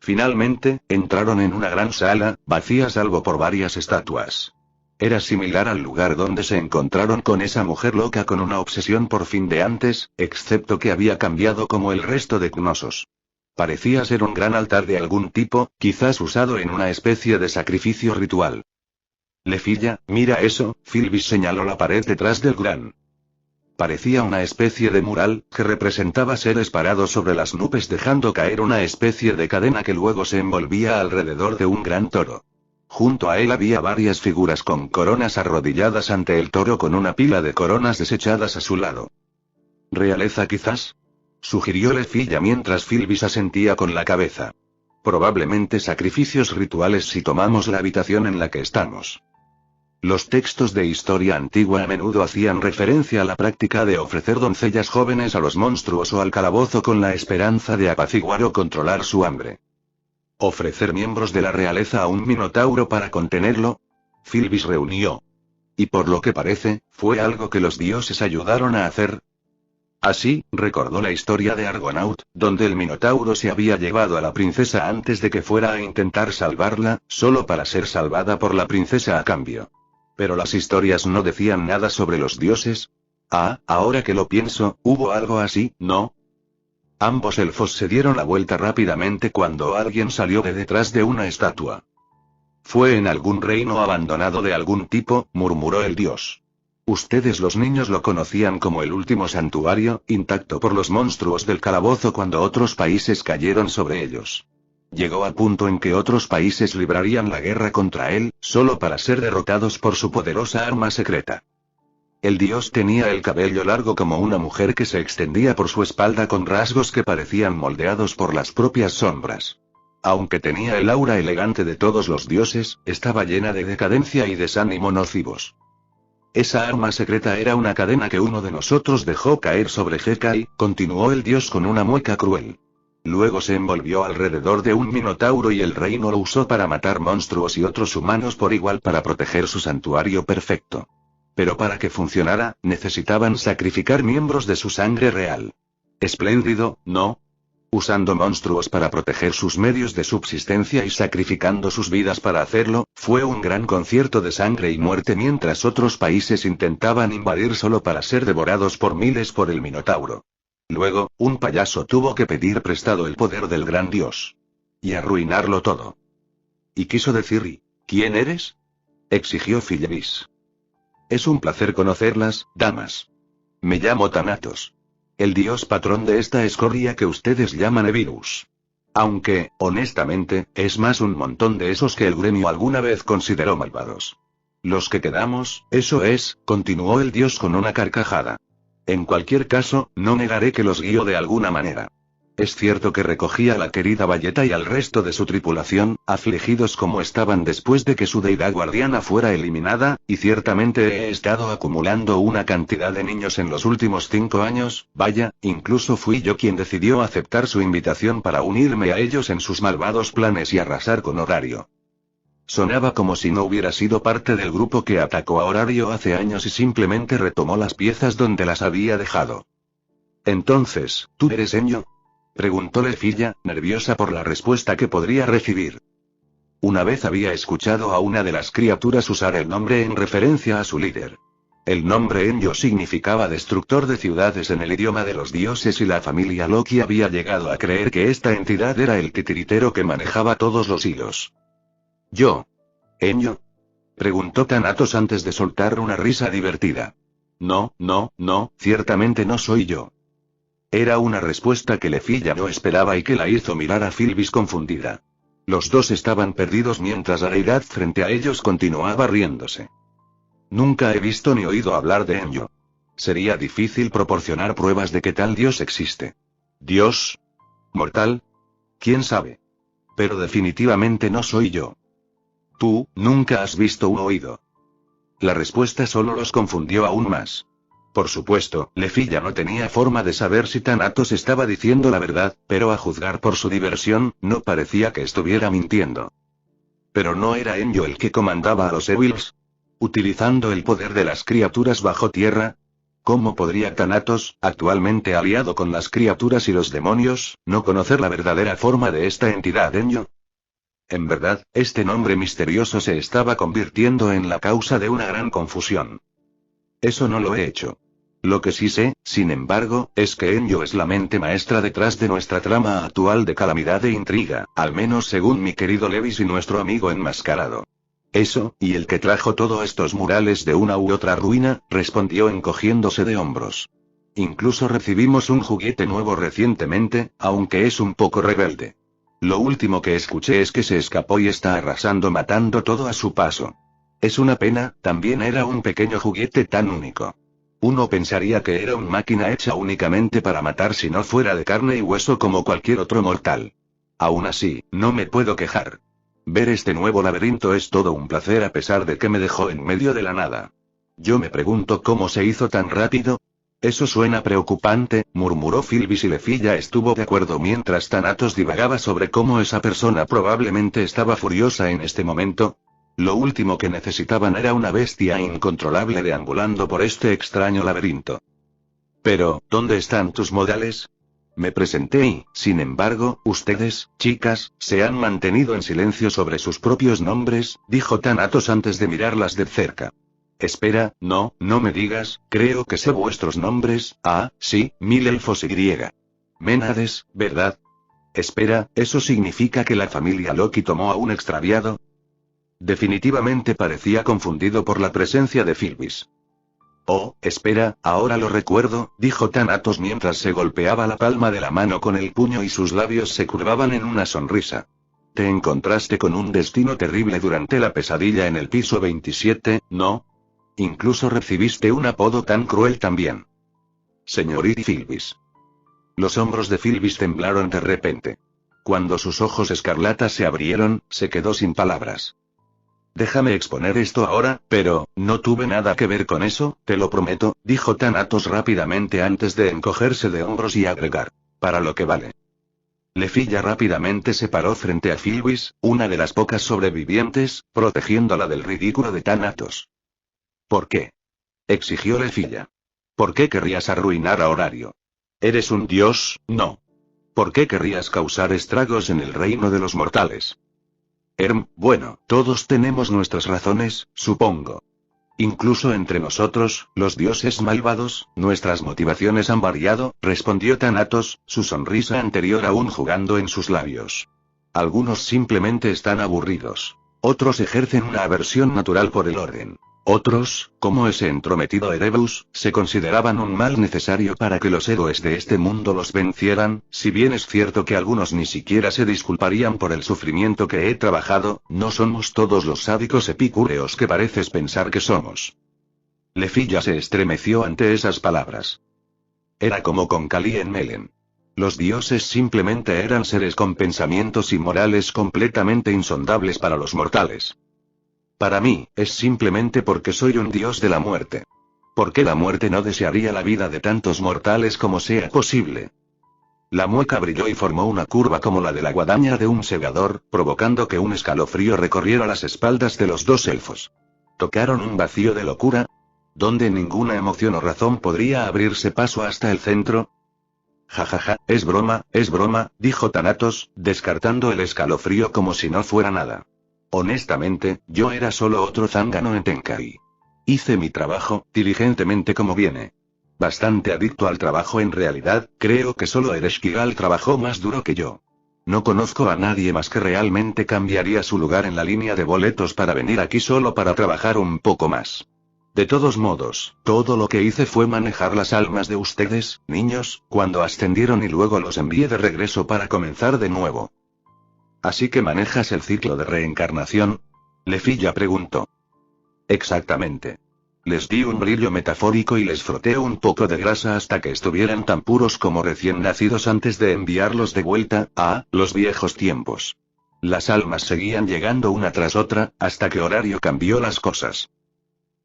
Finalmente, entraron en una gran sala, vacía salvo por varias estatuas. Era similar al lugar donde se encontraron con esa mujer loca con una obsesión por fin de antes, excepto que había cambiado como el resto de Knossos. Parecía ser un gran altar de algún tipo, quizás usado en una especie de sacrificio ritual. Lefilla, mira eso, Phyllis señaló la pared detrás del gran. Parecía una especie de mural, que representaba seres parados sobre las nubes dejando caer una especie de cadena que luego se envolvía alrededor de un gran toro. Junto a él había varias figuras con coronas arrodilladas ante el toro con una pila de coronas desechadas a su lado. ¿Realeza quizás?, sugirió Lefilla mientras Phyllis asentía con la cabeza. Probablemente sacrificios rituales si tomamos la habitación en la que estamos. Los textos de historia antigua a menudo hacían referencia a la práctica de ofrecer doncellas jóvenes a los monstruos o al calabozo con la esperanza de apaciguar o controlar su hambre. ¿Ofrecer miembros de la realeza a un minotauro para contenerlo? Phyllis reunió. Y por lo que parece, fue algo que los dioses ayudaron a hacer. Así, recordó la historia de Argonaut, donde el minotauro se había llevado a la princesa antes de que fuera a intentar salvarla, solo para ser salvada por la princesa a cambio. Pero las historias no decían nada sobre los dioses. Ah, ahora que lo pienso, hubo algo así, ¿no? Ambos elfos se dieron la vuelta rápidamente cuando alguien salió de detrás de una estatua. Fue en algún reino abandonado de algún tipo, murmuró el dios. Ustedes los niños lo conocían como el último santuario, intacto por los monstruos del calabozo cuando otros países cayeron sobre ellos. Llegó al punto en que otros países librarían la guerra contra él, solo para ser derrotados por su poderosa arma secreta. El dios tenía el cabello largo como una mujer que se extendía por su espalda con rasgos que parecían moldeados por las propias sombras. Aunque tenía el aura elegante de todos los dioses, estaba llena de decadencia y desánimo nocivos. Esa arma secreta era una cadena que uno de nosotros dejó caer sobre Jekai, continuó el dios con una mueca cruel. Luego se envolvió alrededor de un minotauro y el reino lo usó para matar monstruos y otros humanos por igual para proteger su santuario perfecto. Pero para que funcionara, necesitaban sacrificar miembros de su sangre real. Espléndido, ¿no? Usando monstruos para proteger sus medios de subsistencia y sacrificando sus vidas para hacerlo, fue un gran concierto de sangre y muerte mientras otros países intentaban invadir solo para ser devorados por miles por el minotauro. Luego, un payaso tuvo que pedir prestado el poder del gran dios. Y arruinarlo todo. Y quiso decir, ¿quién eres?, exigió Phyllis. Es un placer conocerlas, damas. Me llamo Thanatos. El dios patrón de esta escoria que ustedes llaman Evirus. Aunque, honestamente, es más un montón de esos que el gremio alguna vez consideró malvados. Los que quedamos, eso es, continuó el dios con una carcajada. En cualquier caso, no negaré que los guío de alguna manera. Es cierto que recogí a la querida Valletta y al resto de su tripulación, afligidos como estaban después de que su deidad guardiana fuera eliminada, y ciertamente he estado acumulando una cantidad de niños en los últimos 5 años, vaya, incluso fui yo quien decidió aceptar su invitación para unirme a ellos en sus malvados planes y arrasar con Horario. Sonaba como si no hubiera sido parte del grupo que atacó a Horario hace años y simplemente retomó las piezas donde las había dejado. Entonces, ¿tú eres Enyo?, preguntó Lefilla, nerviosa por la respuesta que podría recibir. Una vez había escuchado a una de las criaturas usar el nombre en referencia a su líder. El nombre Enyo significaba destructor de ciudades en el idioma de los dioses y la familia Loki había llegado a creer que esta entidad era el titiritero que manejaba todos los hilos. ¿Yo? ¿Enyo?, preguntó Thanatos antes de soltar una risa divertida. No, ciertamente no soy yo. Era una respuesta que Lefilla no esperaba y que la hizo mirar a Phyllis confundida. Los dos estaban perdidos mientras la deidad frente a ellos continuaba riéndose. nunca he visto ni oído hablar de Enyo. Sería difícil proporcionar pruebas de que tal dios existe. ¿Dios? ¿Mortal? ¿Quién sabe? Pero definitivamente no soy yo. Tú, nunca has visto u oído. La respuesta solo los confundió aún más. Por supuesto, Lefilla no tenía forma de saber si Thanatos estaba diciendo la verdad, pero a juzgar por su diversión, no parecía que estuviera mintiendo. ¿Pero no era Enyo el que comandaba a los Evils? ¿Utilizando el poder de las criaturas bajo tierra? ¿Cómo podría Thanatos, actualmente aliado con las criaturas y los demonios, no conocer la verdadera forma de esta entidad Enyo? En verdad, este nombre misterioso se estaba convirtiendo en la causa de una gran confusión. Eso no lo he hecho. Lo que sí sé, sin embargo, es que Enyo es la mente maestra detrás de nuestra trama actual de calamidad e intriga, al menos según mi querido Levis y nuestro amigo enmascarado. Eso, y el que trajo todos estos murales de una u otra ruina, respondió encogiéndose de hombros. Incluso recibimos un juguete nuevo recientemente, aunque es un poco rebelde. Lo último que escuché es que se escapó y está arrasando matando todo a su paso. Es una pena, también era un pequeño juguete tan único. Uno pensaría que era una máquina hecha únicamente para matar si no fuera de carne y hueso como cualquier otro mortal. Aún así, no me puedo quejar. Ver este nuevo laberinto es todo un placer a pesar de que me dejó en medio de la nada. Yo me pregunto cómo se hizo tan rápido. Eso suena preocupante, murmuró Filbis y Lefilla estuvo de acuerdo mientras Thanatos divagaba sobre cómo esa persona probablemente estaba furiosa en este momento. Lo último que necesitaban era una bestia incontrolable deambulando por este extraño laberinto. Pero, ¿dónde están tus modales? Me presenté y, sin embargo, ustedes, chicas, se han mantenido en silencio sobre sus propios nombres, dijo Thanatos antes de mirarlas de cerca. Espera, no me digas, creo que sé vuestros nombres, sí, 1000 elfos y. Ménades, ¿verdad? Espera, ¿eso significa que la familia Loki tomó a un extraviado? Definitivamente parecía confundido por la presencia de Filbis. Oh, espera, ahora lo recuerdo, dijo Thanatos mientras se golpeaba la palma de la mano con el puño y sus labios se curvaban en una sonrisa. Te encontraste con un destino terrible durante la pesadilla en el piso 27, ¿no? Incluso recibiste un apodo tan cruel también. Señorita Filbis. Los hombros de Filbis temblaron de repente. Cuando sus ojos escarlatas se abrieron, se quedó sin palabras. Déjame exponer esto ahora, pero, no tuve nada que ver con eso, te lo prometo, dijo Thanatos rápidamente antes de encogerse de hombros y agregar. Para lo que vale. Lefilla rápidamente se paró frente a Filbis, una de las pocas sobrevivientes, protegiéndola del ridículo de Thanatos. ¿Por qué? Exigió Lefilla. ¿Por qué querrías arruinar a Horario? Eres un dios, ¿no? ¿Por qué querrías causar estragos en el reino de los mortales? Bueno, todos tenemos nuestras razones, supongo. Incluso entre nosotros, los dioses malvados, nuestras motivaciones han variado, respondió Thanatos, su sonrisa anterior aún jugando en sus labios. Algunos simplemente están aburridos. Otros ejercen una aversión natural por el orden. Otros, como ese entrometido Erebus, se consideraban un mal necesario para que los héroes de este mundo los vencieran, si bien es cierto que algunos ni siquiera se disculparían por el sufrimiento que he trabajado, no somos todos los sádicos epicúreos que pareces pensar que somos. Lefilla se estremeció ante esas palabras. Era como con Kali en Melen. Los dioses simplemente eran seres con pensamientos y morales completamente insondables para los mortales. Para mí, es simplemente porque soy un dios de la muerte. ¿Por qué la muerte no desearía la vida de tantos mortales como sea posible? La mueca brilló y formó una curva como la de la guadaña de un segador, provocando que un escalofrío recorriera las espaldas de los dos elfos. ¿Tocaron un vacío de locura? ¿Donde ninguna emoción o razón podría abrirse paso hasta el centro? Jajaja, es broma, dijo Thanatos, descartando el escalofrío como si no fuera nada. Honestamente, yo era solo otro zángano en Tenkai. Hice mi trabajo, diligentemente como viene. Bastante adicto al trabajo en realidad, creo que solo Ereshkigal trabajó más duro que yo. No conozco a nadie más que realmente cambiaría su lugar en la línea de boletos para venir aquí solo para trabajar un poco más. De todos modos, todo lo que hice fue manejar las almas de ustedes, niños, cuando ascendieron y luego los envié de regreso para comenzar de nuevo. ¿Así que manejas el ciclo de reencarnación? Lefilla preguntó. Exactamente. Les di un brillo metafórico y les froté un poco de grasa hasta que estuvieran tan puros como recién nacidos antes de enviarlos de vuelta a los viejos tiempos. Las almas seguían llegando una tras otra, hasta que Horario cambió las cosas.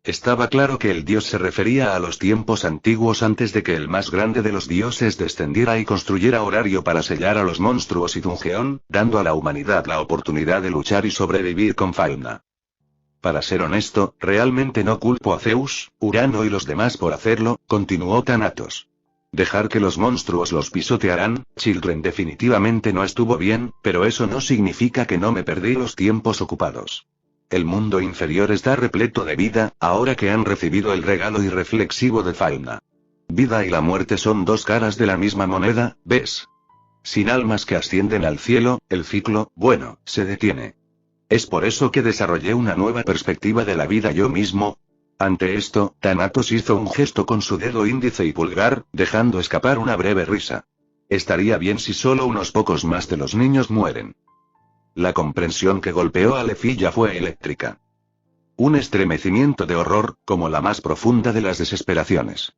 Estaba claro que el dios se refería a los tiempos antiguos antes de que el más grande de los dioses descendiera y construyera Horario para sellar a los monstruos y Dungeon, dando a la humanidad la oportunidad de luchar y sobrevivir con Fauna. Para ser honesto, realmente no culpo a Zeus, Urano y los demás por hacerlo, continuó Thanatos. Dejar que los monstruos los pisotearan, Children definitivamente no estuvo bien, pero eso no significa que no me perdí los tiempos ocupados. El mundo inferior está repleto de vida, ahora que han recibido el regalo irreflexivo de Fauna. Vida y la muerte son dos caras de la misma moneda, ¿ves? Sin almas que ascienden al cielo, el ciclo, bueno, se detiene. Es por eso que desarrollé una nueva perspectiva de la vida yo mismo. Ante esto, Thanatos hizo un gesto con su dedo índice y pulgar, dejando escapar una breve risa. Estaría bien si solo unos pocos más de los niños mueren. La comprensión que golpeó a Lefilla fue eléctrica. Un estremecimiento de horror, como la más profunda de las desesperaciones.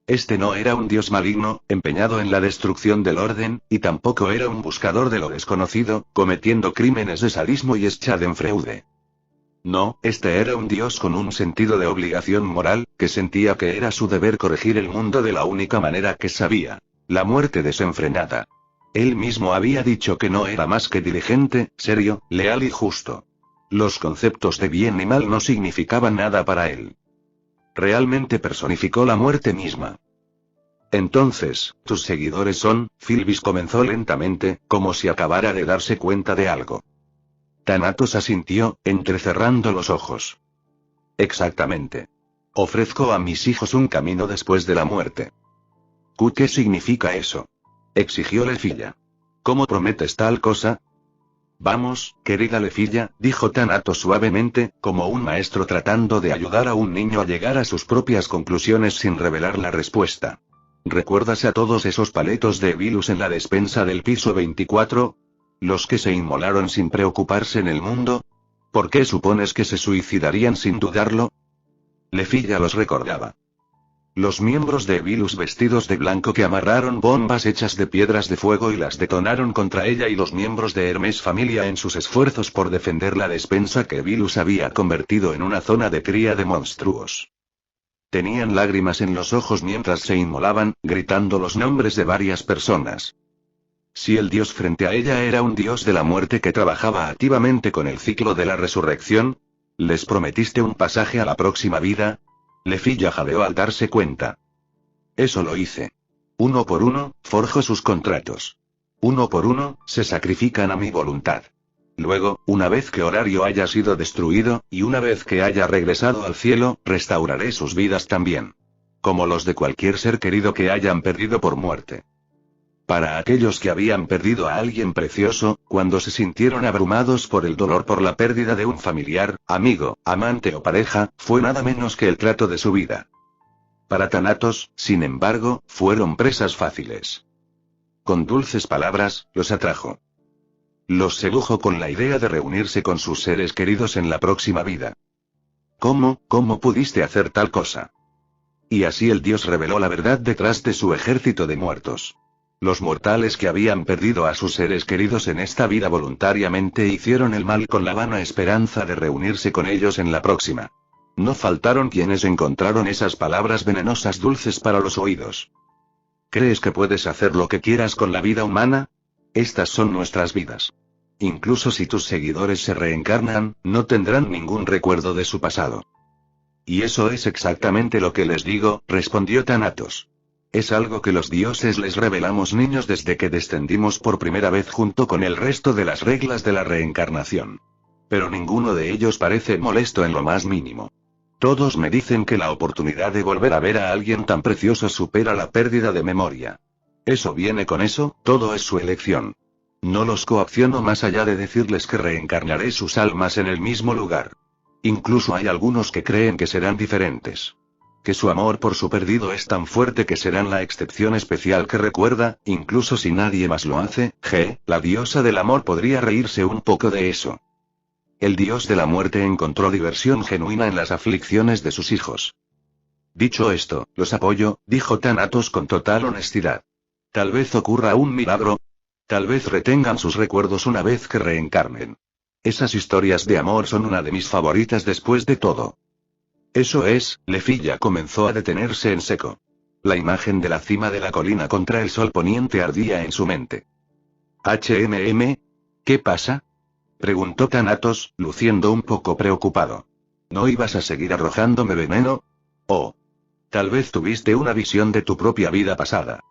Este no era un dios maligno, empeñado en la destrucción del orden, y tampoco era un buscador de lo desconocido, cometiendo crímenes de sadismo y schadenfreude. No, este era un dios con un sentido de obligación moral, que sentía que era su deber corregir el mundo de la única manera que sabía: la muerte desenfrenada. Él mismo había dicho que no era más que diligente, serio, leal y justo. Los conceptos de bien y mal no significaban nada para él. Realmente personificó la muerte misma. Entonces, tus seguidores son, Philbis comenzó lentamente, como si acabara de darse cuenta de algo. Thanatos asintió, entrecerrando los ojos. Exactamente. Ofrezco a mis hijos un camino después de la muerte. ¿Qué significa eso? Exigió Lefilla. ¿Cómo prometes tal cosa? Vamos, querida Lefilla, dijo Thanatos suavemente, como un maestro tratando de ayudar a un niño a llegar a sus propias conclusiones sin revelar la respuesta. ¿Recuerdas a todos esos paletos de Vilus en la despensa del piso 24? ¿Los que se inmolaron sin preocuparse en el mundo? ¿Por qué supones que se suicidarían sin dudarlo? Lefilla los recordaba. Los miembros de Vilus vestidos de blanco que amarraron bombas hechas de piedras de fuego y las detonaron contra ella, y los miembros de Hermes Familia en sus esfuerzos por defender la despensa que Vilus había convertido en una zona de cría de monstruos. Tenían lágrimas en los ojos mientras se inmolaban, gritando los nombres de varias personas. Si el dios frente a ella era un dios de la muerte que trabajaba activamente con el ciclo de la resurrección, ¿les prometiste un pasaje a la próxima vida? Lefilla jadeó al darse cuenta. Eso lo hice. Uno por uno, forjo sus contratos. Uno por uno, se sacrifican a mi voluntad. Luego, una vez que Horario haya sido destruido, y una vez que haya regresado al cielo, restauraré sus vidas también. Como los de cualquier ser querido que hayan perdido por muerte. Para aquellos que habían perdido a alguien precioso, cuando se sintieron abrumados por el dolor por la pérdida de un familiar, amigo, amante o pareja, fue nada menos que el trato de su vida. Para Thanatos, sin embargo, fueron presas fáciles. Con dulces palabras, los atrajo. Los sedujo con la idea de reunirse con sus seres queridos en la próxima vida. ¿Cómo pudiste hacer tal cosa? Y así el dios reveló la verdad detrás de su ejército de muertos. Los mortales que habían perdido a sus seres queridos en esta vida voluntariamente hicieron el mal con la vana esperanza de reunirse con ellos en la próxima. No faltaron quienes encontraron esas palabras venenosas dulces para los oídos. ¿Crees que puedes hacer lo que quieras con la vida humana? Estas son nuestras vidas. Incluso si tus seguidores se reencarnan, no tendrán ningún recuerdo de su pasado. Y eso es exactamente lo que les digo, respondió Thanatos. Es algo que los dioses les revelamos niños desde que descendimos por primera vez junto con el resto de las reglas de la reencarnación. Pero ninguno de ellos parece molesto en lo más mínimo. Todos me dicen que la oportunidad de volver a ver a alguien tan precioso supera la pérdida de memoria. Eso viene con eso, todo es su elección. No los coacciono más allá de decirles que reencarnaré sus almas en el mismo lugar. Incluso hay algunos que creen que serán diferentes. Que su amor por su perdido es tan fuerte que serán la excepción especial que recuerda, incluso si nadie más lo hace. La diosa del amor podría reírse un poco de eso. El dios de la muerte encontró diversión genuina en las aflicciones de sus hijos. Dicho esto, los apoyo, dijo Thanatos con total honestidad. Tal vez ocurra un milagro. Tal vez retengan sus recuerdos una vez que reencarnen. Esas historias de amor son una de mis favoritas después de todo. Eso es, Lefilla comenzó a detenerse en seco. La imagen de la cima de la colina contra el sol poniente ardía en su mente. ¿Qué pasa? Preguntó Thanatos, luciendo un poco preocupado. ¿No ibas a seguir arrojándome veneno? Oh. Tal vez tuviste una visión de tu propia vida pasada.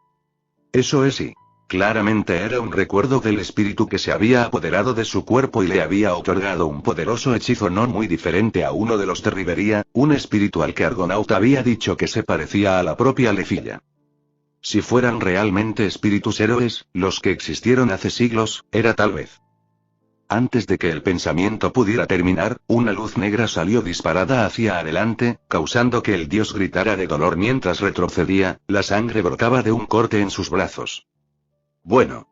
Eso es sí. Claramente era un recuerdo del espíritu que se había apoderado de su cuerpo y le había otorgado un poderoso hechizo no muy diferente a uno de los de Rivería, un espíritu al que Argonaut había dicho que se parecía a la propia Lefilla. Si fueran realmente espíritus héroes, los que existieron hace siglos, era tal vez. Antes de que el pensamiento pudiera terminar, una luz negra salió disparada hacia adelante, causando que el dios gritara de dolor mientras retrocedía, la sangre brotaba de un corte en sus brazos. Bueno,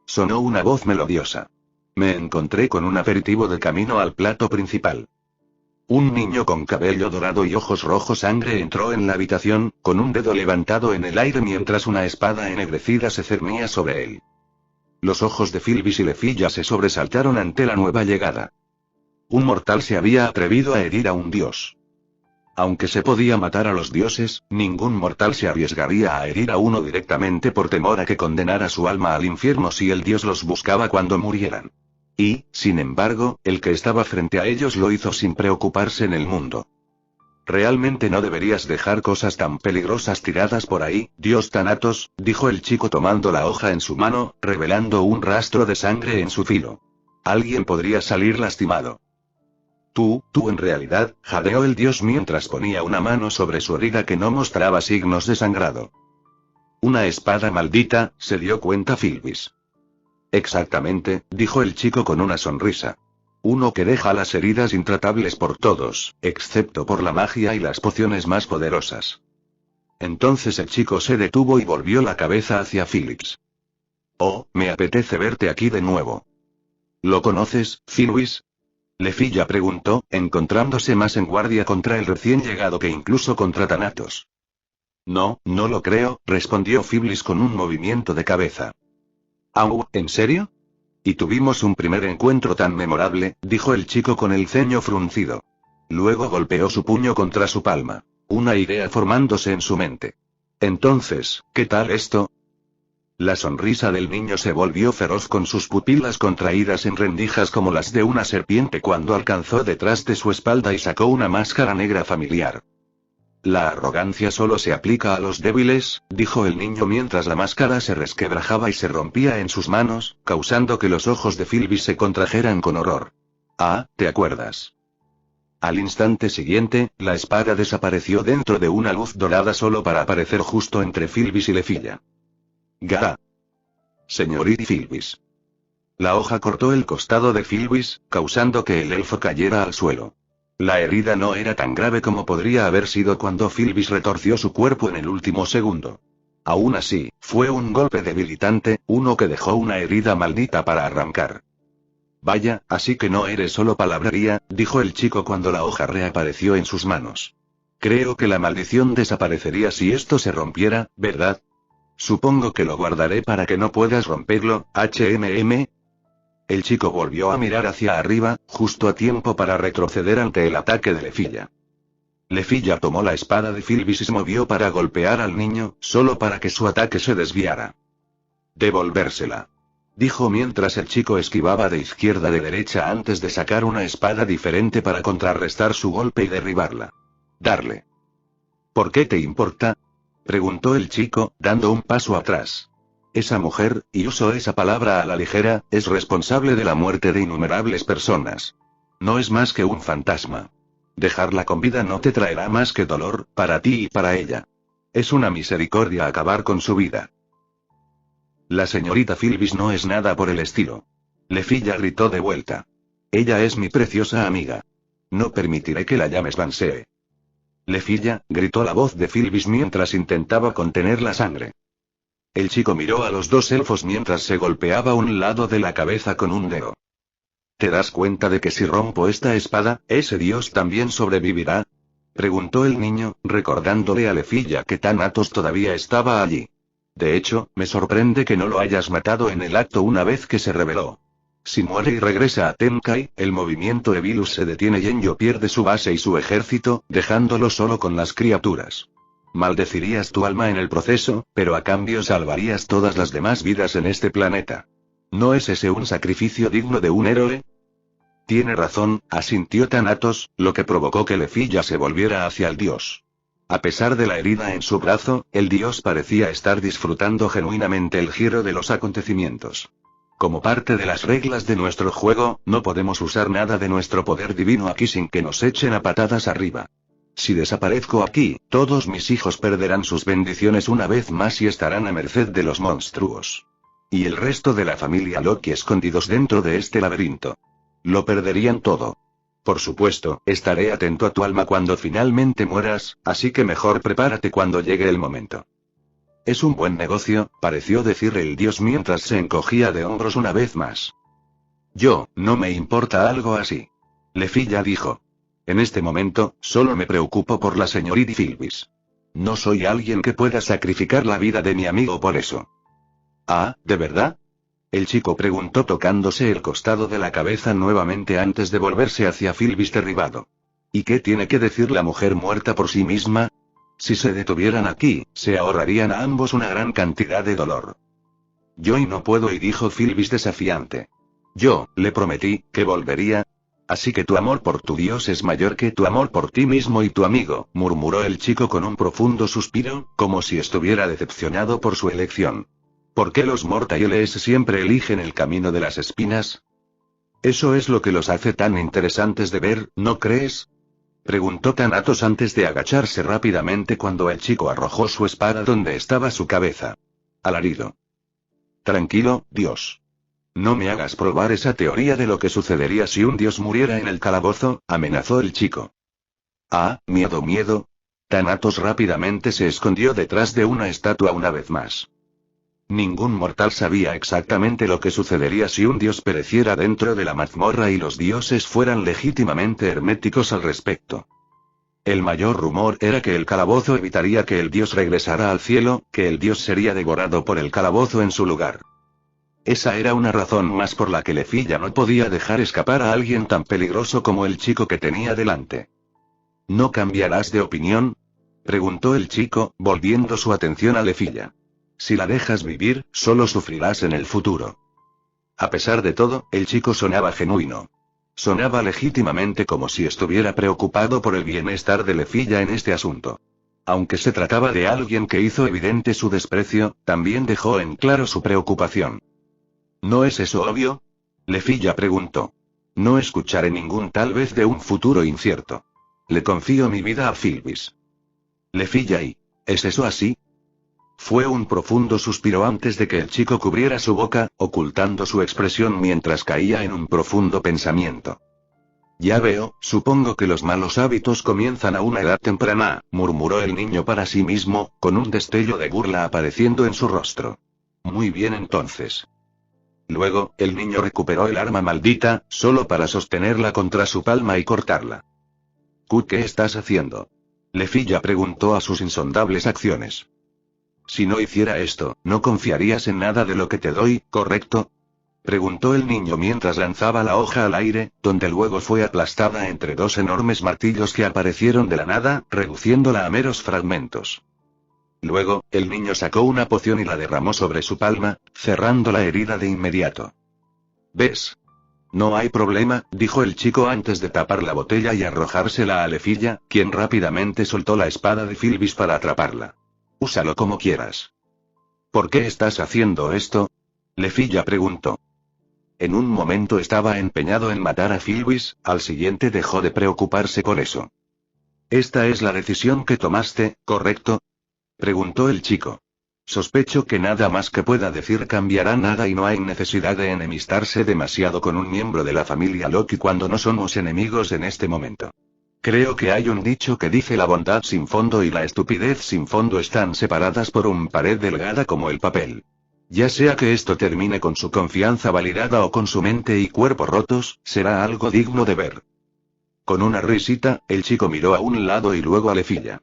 sonó una voz melodiosa. Me encontré con un aperitivo de camino al plato principal. Un niño con cabello dorado y ojos rojos sangre entró en la habitación, con un dedo levantado en el aire mientras una espada ennegrecida se cernía sobre él. Los ojos de Filvis y Lefilla se sobresaltaron ante la nueva llegada. Un mortal se había atrevido a herir a un dios. Aunque se podía matar a los dioses, ningún mortal se arriesgaría a herir a uno directamente por temor a que condenara su alma al infierno si el dios los buscaba cuando murieran. Y, sin embargo, el que estaba frente a ellos lo hizo sin preocuparse en el mundo. Realmente no deberías dejar cosas tan peligrosas tiradas por ahí, dios Thanatos, dijo el chico tomando la hoja en su mano, revelando un rastro de sangre en su filo. Alguien podría salir lastimado. Tú en realidad, jadeó el dios mientras ponía una mano sobre su herida que no mostraba signos de sangrado. Una espada maldita, se dio cuenta Filvis. Exactamente, dijo el chico con una sonrisa. Uno que deja las heridas intratables por todos, excepto por la magia y las pociones más poderosas. Entonces el chico se detuvo y volvió la cabeza hacia Filvis. Oh, me apetece verte aquí de nuevo. ¿Lo conoces, Filvis? Lefilla preguntó, encontrándose más en guardia contra el recién llegado que incluso contra Thanatos. No lo creo, respondió Filvis con un movimiento de cabeza. ¿Au, en serio? Y tuvimos un primer encuentro tan memorable, dijo el chico con el ceño fruncido. Luego golpeó su puño contra su palma. Una idea formándose en su mente. Entonces, ¿qué tal esto? La sonrisa del niño se volvió feroz con sus pupilas contraídas en rendijas como las de una serpiente cuando alcanzó detrás de su espalda y sacó una máscara negra familiar. La arrogancia solo se aplica a los débiles, dijo el niño mientras la máscara se resquebrajaba y se rompía en sus manos, causando que los ojos de Filvis se contrajeran con horror. Ah, ¿te acuerdas? Al instante siguiente, la espada desapareció dentro de una luz dorada solo para aparecer justo entre Filvis y Lefilla. ¡Ga! Señorita Filvis. La hoja cortó el costado de Filvis, causando que el elfo cayera al suelo. La herida no era tan grave como podría haber sido cuando Filvis retorció su cuerpo en el último segundo. Aún así, fue un golpe debilitante, uno que dejó una herida maldita para arrancar. Vaya, así que no eres solo palabrería, dijo el chico cuando la hoja reapareció en sus manos. Creo que la maldición desaparecería si esto se rompiera, ¿verdad? Supongo que lo guardaré para que no puedas romperlo, El chico volvió a mirar hacia arriba, justo a tiempo para retroceder ante el ataque de Lefilla. Lefilla tomó la espada de Filvis y se movió para golpear al niño, solo para que su ataque se desviara. Devolvérsela. Dijo mientras el chico esquivaba de izquierda a derecha antes de sacar una espada diferente para contrarrestar su golpe y derribarla. Darle. ¿Por qué te importa? Preguntó el chico, dando un paso atrás. Esa mujer, y uso esa palabra a la ligera, es responsable de la muerte de innumerables personas. No es más que un fantasma. Dejarla con vida no te traerá más que dolor, para ti y para ella. Es una misericordia acabar con su vida. La señorita Filvis no es nada por el estilo. Lefilla gritó de vuelta. Ella es mi preciosa amiga. No permitiré que la llames Bansee. Lefilla, gritó la voz de Filvis mientras intentaba contener la sangre. El chico miró a los dos elfos mientras se golpeaba un lado de la cabeza con un dedo. ¿Te das cuenta de que si rompo esta espada, ese dios también sobrevivirá? Preguntó el niño, recordándole a Lefilla que Thanatos todavía estaba allí. De hecho, me sorprende que no lo hayas matado en el acto una vez que se reveló. Si muere y regresa a Tenkai, el movimiento Evilus se detiene y Enyo pierde su base y su ejército, dejándolo solo con las criaturas. Maldecirías tu alma en el proceso, pero a cambio salvarías todas las demás vidas en este planeta. ¿No es ese un sacrificio digno de un héroe? Tiene razón, asintió Thanatos, lo que provocó que Lefilla se volviera hacia el dios. A pesar de la herida en su brazo, el dios parecía estar disfrutando genuinamente el giro de los acontecimientos. Como parte de las reglas de nuestro juego, no podemos usar nada de nuestro poder divino aquí sin que nos echen a patadas arriba. Si desaparezco aquí, todos mis hijos perderán sus bendiciones una vez más y estarán a merced de los monstruos. Y el resto de la familia Loki escondidos dentro de este laberinto. Lo perderían todo. Por supuesto, estaré atento a tu alma cuando finalmente mueras, así que mejor prepárate cuando llegue el momento. Es un buen negocio, pareció decir el dios mientras se encogía de hombros una vez más. No me importa algo así. Lefilla dijo. En este momento, solo me preocupo por la señorita Filbis. No soy alguien que pueda sacrificar la vida de mi amigo por eso. Ah, ¿de verdad? El chico preguntó tocándose el costado de la cabeza nuevamente antes de volverse hacia Filbis derribado. ¿Y qué tiene que decir la mujer muerta por sí misma? Si se detuvieran aquí, se ahorrarían a ambos una gran cantidad de dolor. Y no puedo, y dijo Filbis desafiante. Le prometí, que volvería. Así que tu amor por tu dios es mayor que tu amor por ti mismo y tu amigo, murmuró el chico con un profundo suspiro, como si estuviera decepcionado por su elección. ¿Por qué los mortales siempre eligen el camino de las espinas? Eso es lo que los hace tan interesantes de ver, ¿no crees? Preguntó Thanatos antes de agacharse rápidamente cuando el chico arrojó su espada donde estaba su cabeza. Alarido. Tranquilo, Dios. No me hagas probar esa teoría de lo que sucedería si un dios muriera en el calabozo, amenazó el chico. Ah, miedo. Thanatos rápidamente se escondió detrás de una estatua una vez más. Ningún mortal sabía exactamente lo que sucedería si un dios pereciera dentro de la mazmorra y los dioses fueran legítimamente herméticos al respecto. El mayor rumor era que el calabozo evitaría que el dios regresara al cielo, que el dios sería devorado por el calabozo en su lugar. Esa era una razón más por la que Lefilla no podía dejar escapar a alguien tan peligroso como el chico que tenía delante. ¿No cambiarás de opinión? Preguntó el chico, volviendo su atención a Lefilla. Si la dejas vivir, solo sufrirás en el futuro. A pesar de todo, el chico sonaba genuino. Sonaba legítimamente como si estuviera preocupado por el bienestar de Lefilla en este asunto. Aunque se trataba de alguien que hizo evidente su desprecio, también dejó en claro su preocupación. ¿No es eso obvio? Lefilla preguntó. No escucharé ningún tal vez de un futuro incierto. Le confío mi vida a Filbis. Lefilla ¿es eso así? Fue un profundo suspiro antes de que el chico cubriera su boca, ocultando su expresión mientras caía en un profundo pensamiento. Ya veo, supongo que los malos hábitos comienzan a una edad temprana, murmuró el niño para sí mismo, con un destello de burla apareciendo en su rostro. Muy bien entonces. Luego, el niño recuperó el arma maldita, solo para sostenerla contra su palma y cortarla. ¿Qué estás haciendo? Lefilla preguntó a sus insondables acciones. Si no hiciera esto, no confiarías en nada de lo que te doy, ¿correcto? Preguntó el niño mientras lanzaba la hoja al aire, donde luego fue aplastada entre dos enormes martillos que aparecieron de la nada, reduciéndola a meros fragmentos. Luego, el niño sacó una poción y la derramó sobre su palma, cerrando la herida de inmediato. ¿Ves? No hay problema, dijo el chico antes de tapar la botella y arrojársela a Lefilla, quien rápidamente soltó la espada de Filbis para atraparla. Úsalo como quieras. ¿Por qué estás haciendo esto? Lefilla preguntó. En un momento estaba empeñado en matar a Filbis, al siguiente dejó de preocuparse por eso. ¿Esta es la decisión que tomaste, correcto? Preguntó el chico. Sospecho que nada más que pueda decir cambiará nada y no hay necesidad de enemistarse demasiado con un miembro de la familia Loki cuando no somos enemigos en este momento. Creo que hay un dicho que dice la bondad sin fondo y la estupidez sin fondo están separadas por una pared delgada como el papel. Ya sea que esto termine con su confianza validada o con su mente y cuerpo rotos, será algo digno de ver. Con una risita, el chico miró a un lado y luego a Lefilla.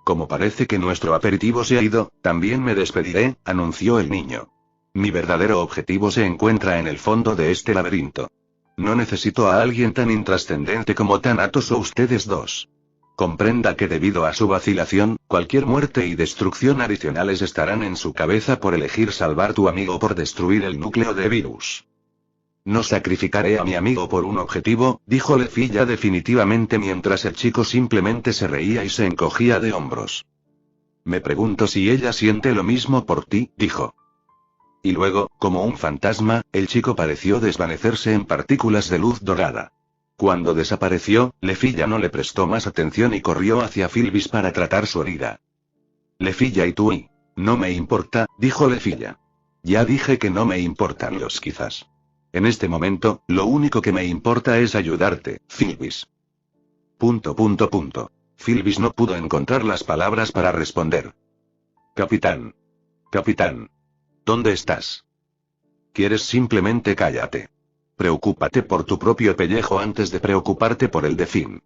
Como parece que nuestro aperitivo se ha ido, también me despediré, anunció el niño. Mi verdadero objetivo se encuentra en el fondo de este laberinto. No necesito a alguien tan intrascendente como Thanatos o ustedes dos. Comprenda que debido a su vacilación, cualquier muerte y destrucción adicionales estarán en su cabeza por elegir salvar tu amigo o por destruir el núcleo de virus. No sacrificaré a mi amigo por un objetivo, dijo Lefilla definitivamente mientras el chico simplemente se reía y se encogía de hombros. Me pregunto si ella siente lo mismo por ti, dijo. Y luego, como un fantasma, el chico pareció desvanecerse en partículas de luz dorada. Cuando desapareció, Lefilla no le prestó más atención y corrió hacia Filbis para tratar su herida. Lefilla y tú y... No me importa, dijo Lefilla. Ya dije que no me importan los quizás. En este momento, lo único que me importa es ayudarte, Filbis. ... Filbis no pudo encontrar las palabras para responder. Capitán. Capitán. ¿Dónde estás? ¿Quieres simplemente cállate? Preocúpate por tu propio pellejo antes de preocuparte por el de Finn.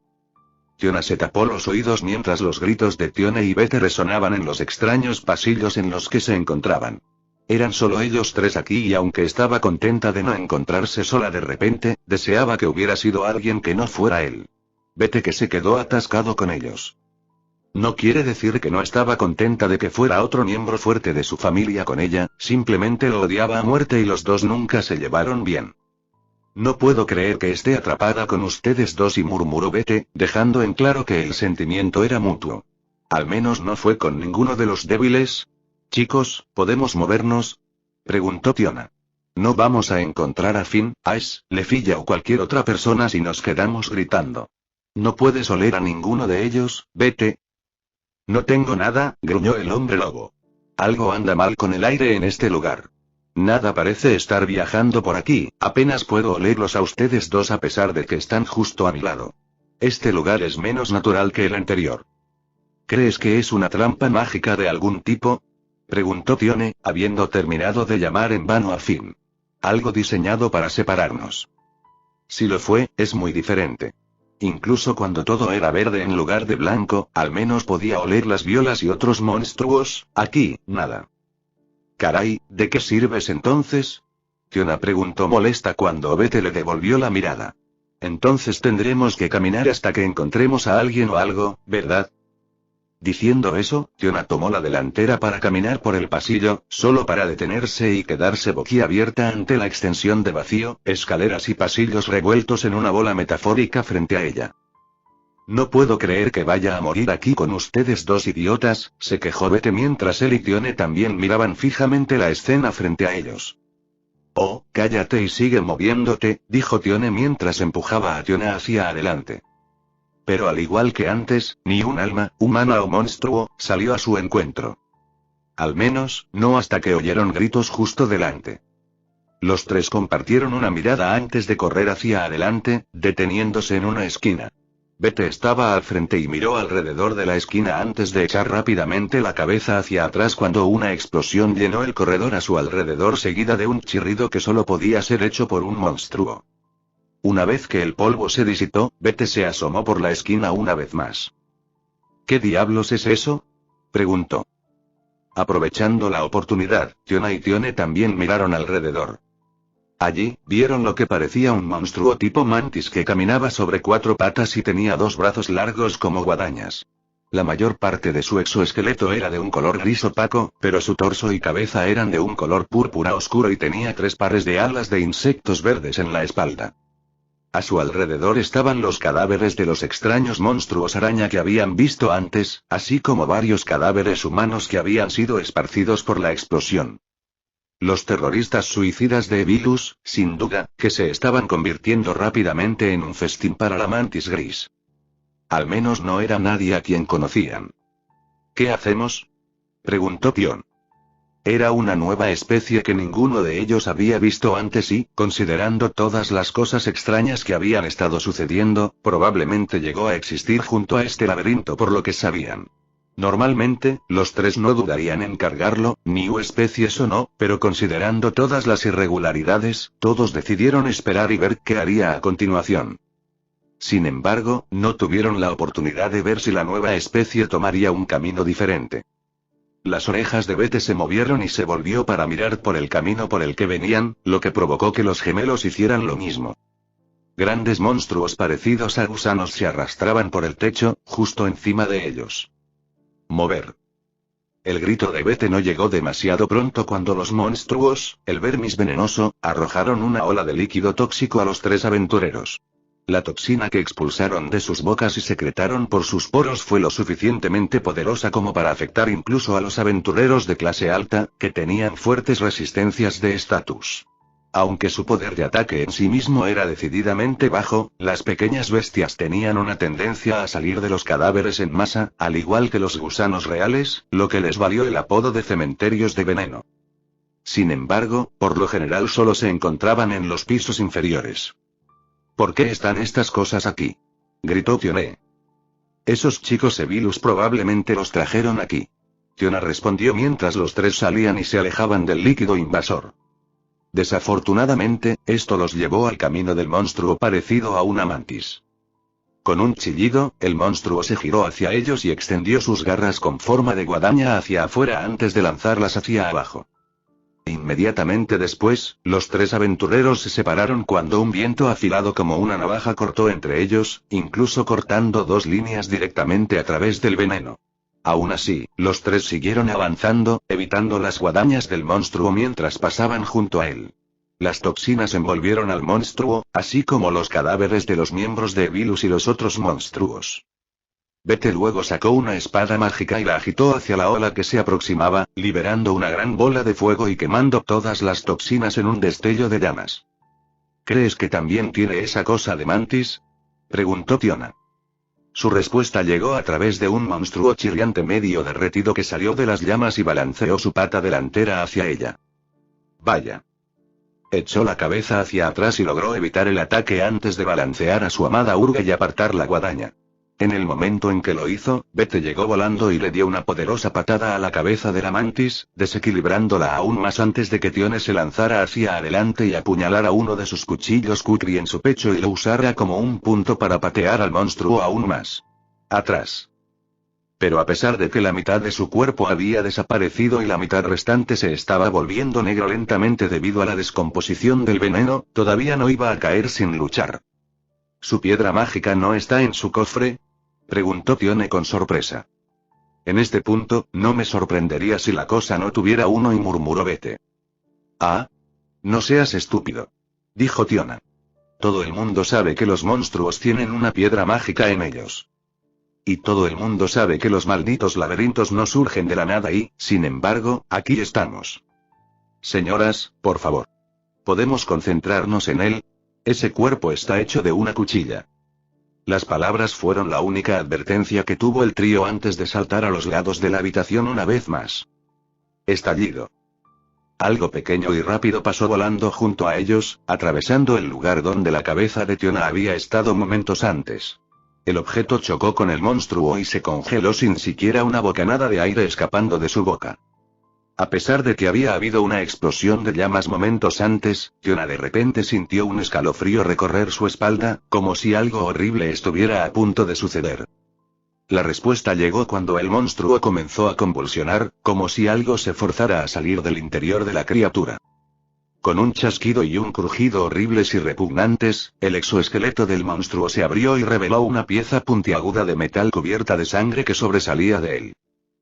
Tiona se tapó los oídos mientras los gritos de Tione y Bete resonaban en los extraños pasillos en los que se encontraban. Eran solo ellos tres aquí y aunque estaba contenta de no encontrarse sola de repente, deseaba que hubiera sido alguien que no fuera él. Bete que se quedó atascado con ellos. No quiere decir que no estaba contenta de que fuera otro miembro fuerte de su familia con ella, simplemente lo odiaba a muerte y los dos nunca se llevaron bien. No puedo creer que esté atrapada con ustedes dos y murmuró Bete, dejando en claro que el sentimiento era mutuo. Al menos no fue con ninguno de los débiles. Chicos, ¿podemos movernos? Preguntó Tiona. No vamos a encontrar a Finn, Ace, Lefilla o cualquier otra persona si nos quedamos gritando. ¿No puedes oler a ninguno de ellos, Bete? No tengo nada, gruñó el hombre lobo. Algo anda mal con el aire en este lugar. Nada parece estar viajando por aquí, apenas puedo olerlos a ustedes dos a pesar de que están justo a mi lado. Este lugar es menos natural que el anterior. ¿Crees que es una trampa mágica de algún tipo? Preguntó Tione, habiendo terminado de llamar en vano a Finn. Algo diseñado para separarnos. Si lo fue, es muy diferente. Incluso cuando todo era verde en lugar de blanco, al menos podía oler las violas y otros monstruos, aquí, nada. Caray, ¿de qué sirves entonces? Tiona preguntó molesta cuando Bete le devolvió la mirada. Entonces tendremos que caminar hasta que encontremos a alguien o algo, ¿verdad? Diciendo eso, Tiona tomó la delantera para caminar por el pasillo, solo para detenerse y quedarse boquiabierta ante la extensión de vacío, escaleras y pasillos revueltos en una bola metafórica frente a ella. No puedo creer que vaya a morir aquí con ustedes dos idiotas, se quejó Bete mientras él y Tione también miraban fijamente la escena frente a ellos. Oh, cállate y sigue moviéndote, dijo Tione mientras empujaba a Tiona hacia adelante. Pero al igual que antes, ni un alma, humana o monstruo, salió a su encuentro. Al menos, no hasta que oyeron gritos justo delante. Los tres compartieron una mirada antes de correr hacia adelante, deteniéndose en una esquina. Bete estaba al frente y miró alrededor de la esquina antes de echar rápidamente la cabeza hacia atrás cuando una explosión llenó el corredor a su alrededor seguida de un chirrido que solo podía ser hecho por un monstruo. Una vez que el polvo se disipó, Bete se asomó por la esquina una vez más. ¿Qué diablos es eso? Preguntó. Aprovechando la oportunidad, Tiona y Tione también miraron alrededor. Allí, vieron lo que parecía un monstruo tipo mantis que caminaba sobre cuatro patas y tenía dos brazos largos como guadañas. La mayor parte de su exoesqueleto era de un color gris opaco, pero su torso y cabeza eran de un color púrpura oscuro y tenía tres pares de alas de insectos verdes en la espalda. A su alrededor estaban los cadáveres de los extraños monstruos araña que habían visto antes, así como varios cadáveres humanos que habían sido esparcidos por la explosión. Los terroristas suicidas de Evilus, sin duda, que se estaban convirtiendo rápidamente en un festín para la mantis gris. Al menos no era nadie a quien conocían. ¿Qué hacemos? Preguntó Tion. Era una nueva especie que ninguno de ellos había visto antes y, considerando todas las cosas extrañas que habían estado sucediendo, probablemente llegó a existir junto a este laberinto por lo que sabían. Normalmente, los tres no dudarían en cargarlo, ni especies o no, pero considerando todas las irregularidades, todos decidieron esperar y ver qué haría a continuación. Sin embargo, no tuvieron la oportunidad de ver si la nueva especie tomaría un camino diferente. Las orejas de Bete se movieron y se volvió para mirar por el camino por el que venían, lo que provocó que los gemelos hicieran lo mismo. Grandes monstruos parecidos a gusanos se arrastraban por el techo, justo encima de ellos. Mover. El grito de Bete no llegó demasiado pronto cuando los monstruos, el vermis venenoso, arrojaron una ola de líquido tóxico a los tres aventureros. La toxina que expulsaron de sus bocas y secretaron por sus poros fue lo suficientemente poderosa como para afectar incluso a los aventureros de clase alta, que tenían fuertes resistencias de estatus. Aunque su poder de ataque en sí mismo era decididamente bajo, las pequeñas bestias tenían una tendencia a salir de los cadáveres en masa, al igual que los gusanos reales, lo que les valió el apodo de cementerios de veneno. Sin embargo, por lo general solo se encontraban en los pisos inferiores. ¿Por qué están estas cosas aquí?, gritó Tioné. Esos chicos Evilus probablemente los trajeron aquí. Tiona respondió mientras los tres salían y se alejaban del líquido invasor. Desafortunadamente, esto los llevó al camino del monstruo parecido a una mantis. Con un chillido, el monstruo se giró hacia ellos y extendió sus garras con forma de guadaña hacia afuera antes de lanzarlas hacia abajo. Inmediatamente después, los tres aventureros se separaron cuando un viento afilado como una navaja cortó entre ellos, incluso cortando dos líneas directamente a través del veneno. Aún así, los tres siguieron avanzando, evitando las guadañas del monstruo mientras pasaban junto a él. Las toxinas envolvieron al monstruo, así como los cadáveres de los miembros de Evilus y los otros monstruos. Bete luego sacó una espada mágica y la agitó hacia la ola que se aproximaba, liberando una gran bola de fuego y quemando todas las toxinas en un destello de llamas. ¿Crees que también tiene esa cosa de mantis?, preguntó Tiona. Su respuesta llegó a través de un monstruo chirriante medio derretido que salió de las llamas y balanceó su pata delantera hacia ella. Vaya. Echó la cabeza hacia atrás y logró evitar el ataque antes de balancear a su amada Urga y apartar la guadaña. En el momento en que lo hizo, Bete llegó volando y le dio una poderosa patada a la cabeza de la mantis, desequilibrándola aún más antes de que Tione se lanzara hacia adelante y apuñalara uno de sus cuchillos Kukri en su pecho y lo usara como un punto para patear al monstruo aún más atrás. Pero a pesar de que la mitad de su cuerpo había desaparecido y la mitad restante se estaba volviendo negro lentamente debido a la descomposición del veneno, todavía no iba a caer sin luchar. ¿Su piedra mágica no está en su cofre?, preguntó Tione con sorpresa. En este punto, no me sorprendería si la cosa no tuviera uno, y murmuró Bete. Ah. No seas estúpido, dijo Tiona. Todo el mundo sabe que los monstruos tienen una piedra mágica en ellos. Y todo el mundo sabe que los malditos laberintos no surgen de la nada y, sin embargo, aquí estamos. Señoras, por favor. ¿Podemos concentrarnos en él? Ese cuerpo está hecho de una cuchilla. Las palabras fueron la única advertencia que tuvo el trío antes de saltar a los lados de la habitación una vez más. Estallido. Algo pequeño y rápido pasó volando junto a ellos, atravesando el lugar donde la cabeza de Tiona había estado momentos antes. El objeto chocó con el monstruo y se congeló sin siquiera una bocanada de aire escapando de su boca. A pesar de que había habido una explosión de llamas momentos antes, Tiona de repente sintió un escalofrío recorrer su espalda, como si algo horrible estuviera a punto de suceder. La respuesta llegó cuando el monstruo comenzó a convulsionar, como si algo se forzara a salir del interior de la criatura. Con un chasquido y un crujido horribles y repugnantes, el exoesqueleto del monstruo se abrió y reveló una pieza puntiaguda de metal cubierta de sangre que sobresalía de él.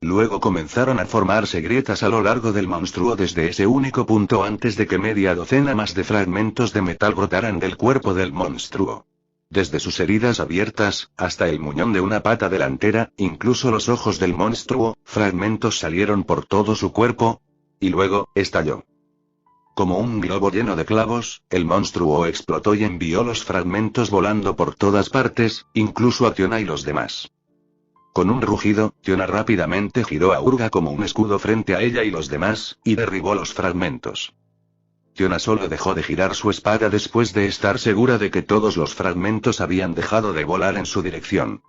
Luego comenzaron a formarse grietas a lo largo del monstruo desde ese único punto antes de que media docena más de fragmentos de metal brotaran del cuerpo del monstruo. Desde sus heridas abiertas, hasta el muñón de una pata delantera, incluso los ojos del monstruo, fragmentos salieron por todo su cuerpo. Y luego, estalló. Como un globo lleno de clavos, el monstruo explotó y envió los fragmentos volando por todas partes, incluso a Tiona y los demás. Con un rugido, Tiona rápidamente giró a Urga como un escudo frente a ella y los demás, y derribó los fragmentos. Tiona solo dejó de girar su espada después de estar segura de que todos los fragmentos habían dejado de volar en su dirección.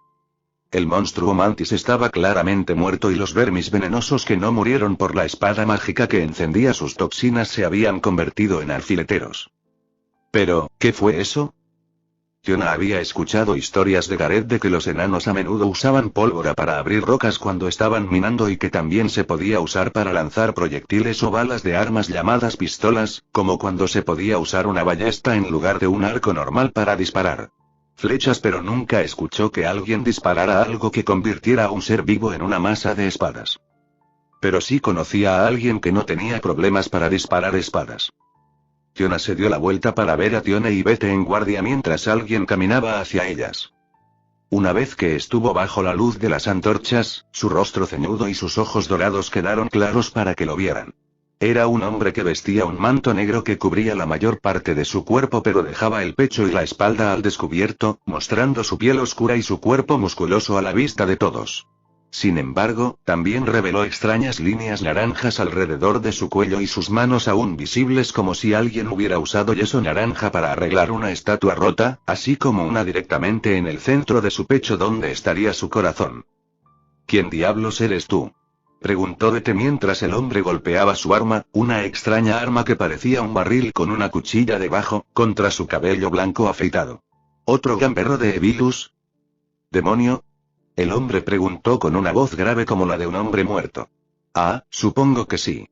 El monstruo mantis estaba claramente muerto y los vermis venenosos que no murieron por la espada mágica que encendía sus toxinas se habían convertido en alfileteros. Pero, ¿qué fue eso? Tiona había escuchado historias de Gareth de que los enanos a menudo usaban pólvora para abrir rocas cuando estaban minando y que también se podía usar para lanzar proyectiles o balas de armas llamadas pistolas, como cuando se podía usar una ballesta en lugar de un arco normal para disparar flechas, pero nunca escuchó que alguien disparara algo que convirtiera a un ser vivo en una masa de espadas. Pero sí conocía a alguien que no tenía problemas para disparar espadas. Tiona se dio la vuelta para ver a Tione y Bete en guardia mientras alguien caminaba hacia ellas. Una vez que estuvo bajo la luz de las antorchas, su rostro ceñudo y sus ojos dorados quedaron claros para que lo vieran. Era un hombre que vestía un manto negro que cubría la mayor parte de su cuerpo pero dejaba el pecho y la espalda al descubierto, mostrando su piel oscura y su cuerpo musculoso a la vista de todos. Sin embargo, también reveló extrañas líneas naranjas alrededor de su cuello y sus manos aún visibles como si alguien hubiera usado yeso naranja para arreglar una estatua rota, así como una directamente en el centro de su pecho donde estaría su corazón. ¿Quién diablos eres tú?, preguntó Bete mientras el hombre golpeaba su arma, una extraña arma que parecía un barril con una cuchilla debajo, contra su cabello blanco afeitado. ¿Otro gamberro de Evilus? ¿Demonio?, el hombre preguntó con una voz grave como la de un hombre muerto. Ah, supongo que sí.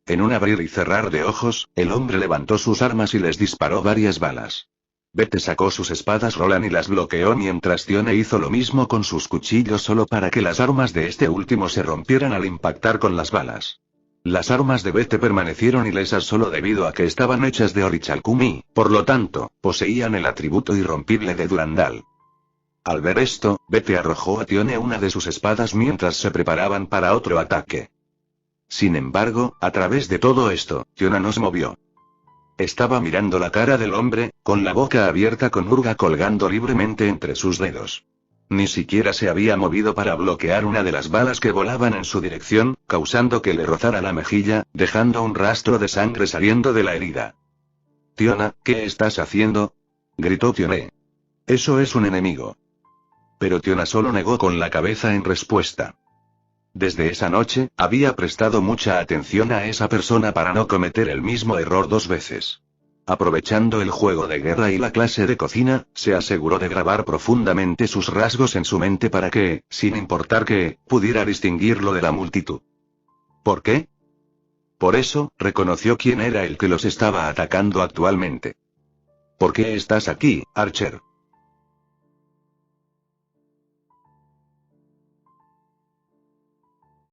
En un abrir y cerrar de ojos, el hombre levantó sus armas y les disparó varias balas. Bete sacó sus espadas Roland y las bloqueó mientras Tione hizo lo mismo con sus cuchillos solo para que las armas de este último se rompieran al impactar con las balas. Las armas de Bete permanecieron ilesas solo debido a que estaban hechas de orichalcum por lo tanto, poseían el atributo irrompible de Durandal. Al ver esto, Bete arrojó a Tione una de sus espadas mientras se preparaban para otro ataque. Sin embargo, a través de todo esto, Tiona no se movió. Estaba mirando la cara del hombre, con la boca abierta con Urga colgando libremente entre sus dedos. Ni siquiera se había movido para bloquear una de las balas que volaban en su dirección, causando que le rozara la mejilla, dejando un rastro de sangre saliendo de la herida. «Tiona, ¿qué estás haciendo?», gritó Tione. «Eso es un enemigo». Pero Tiona solo negó con la cabeza en respuesta. Desde esa noche, había prestado mucha atención a esa persona para no cometer el mismo error 2 veces. Aprovechando el juego de guerra y la clase de cocina, se aseguró de grabar profundamente sus rasgos en su mente para que, sin importar qué, pudiera distinguirlo de la multitud. ¿Por qué? Por eso, reconoció quién era el que los estaba atacando actualmente. ¿Por qué estás aquí, Archer?,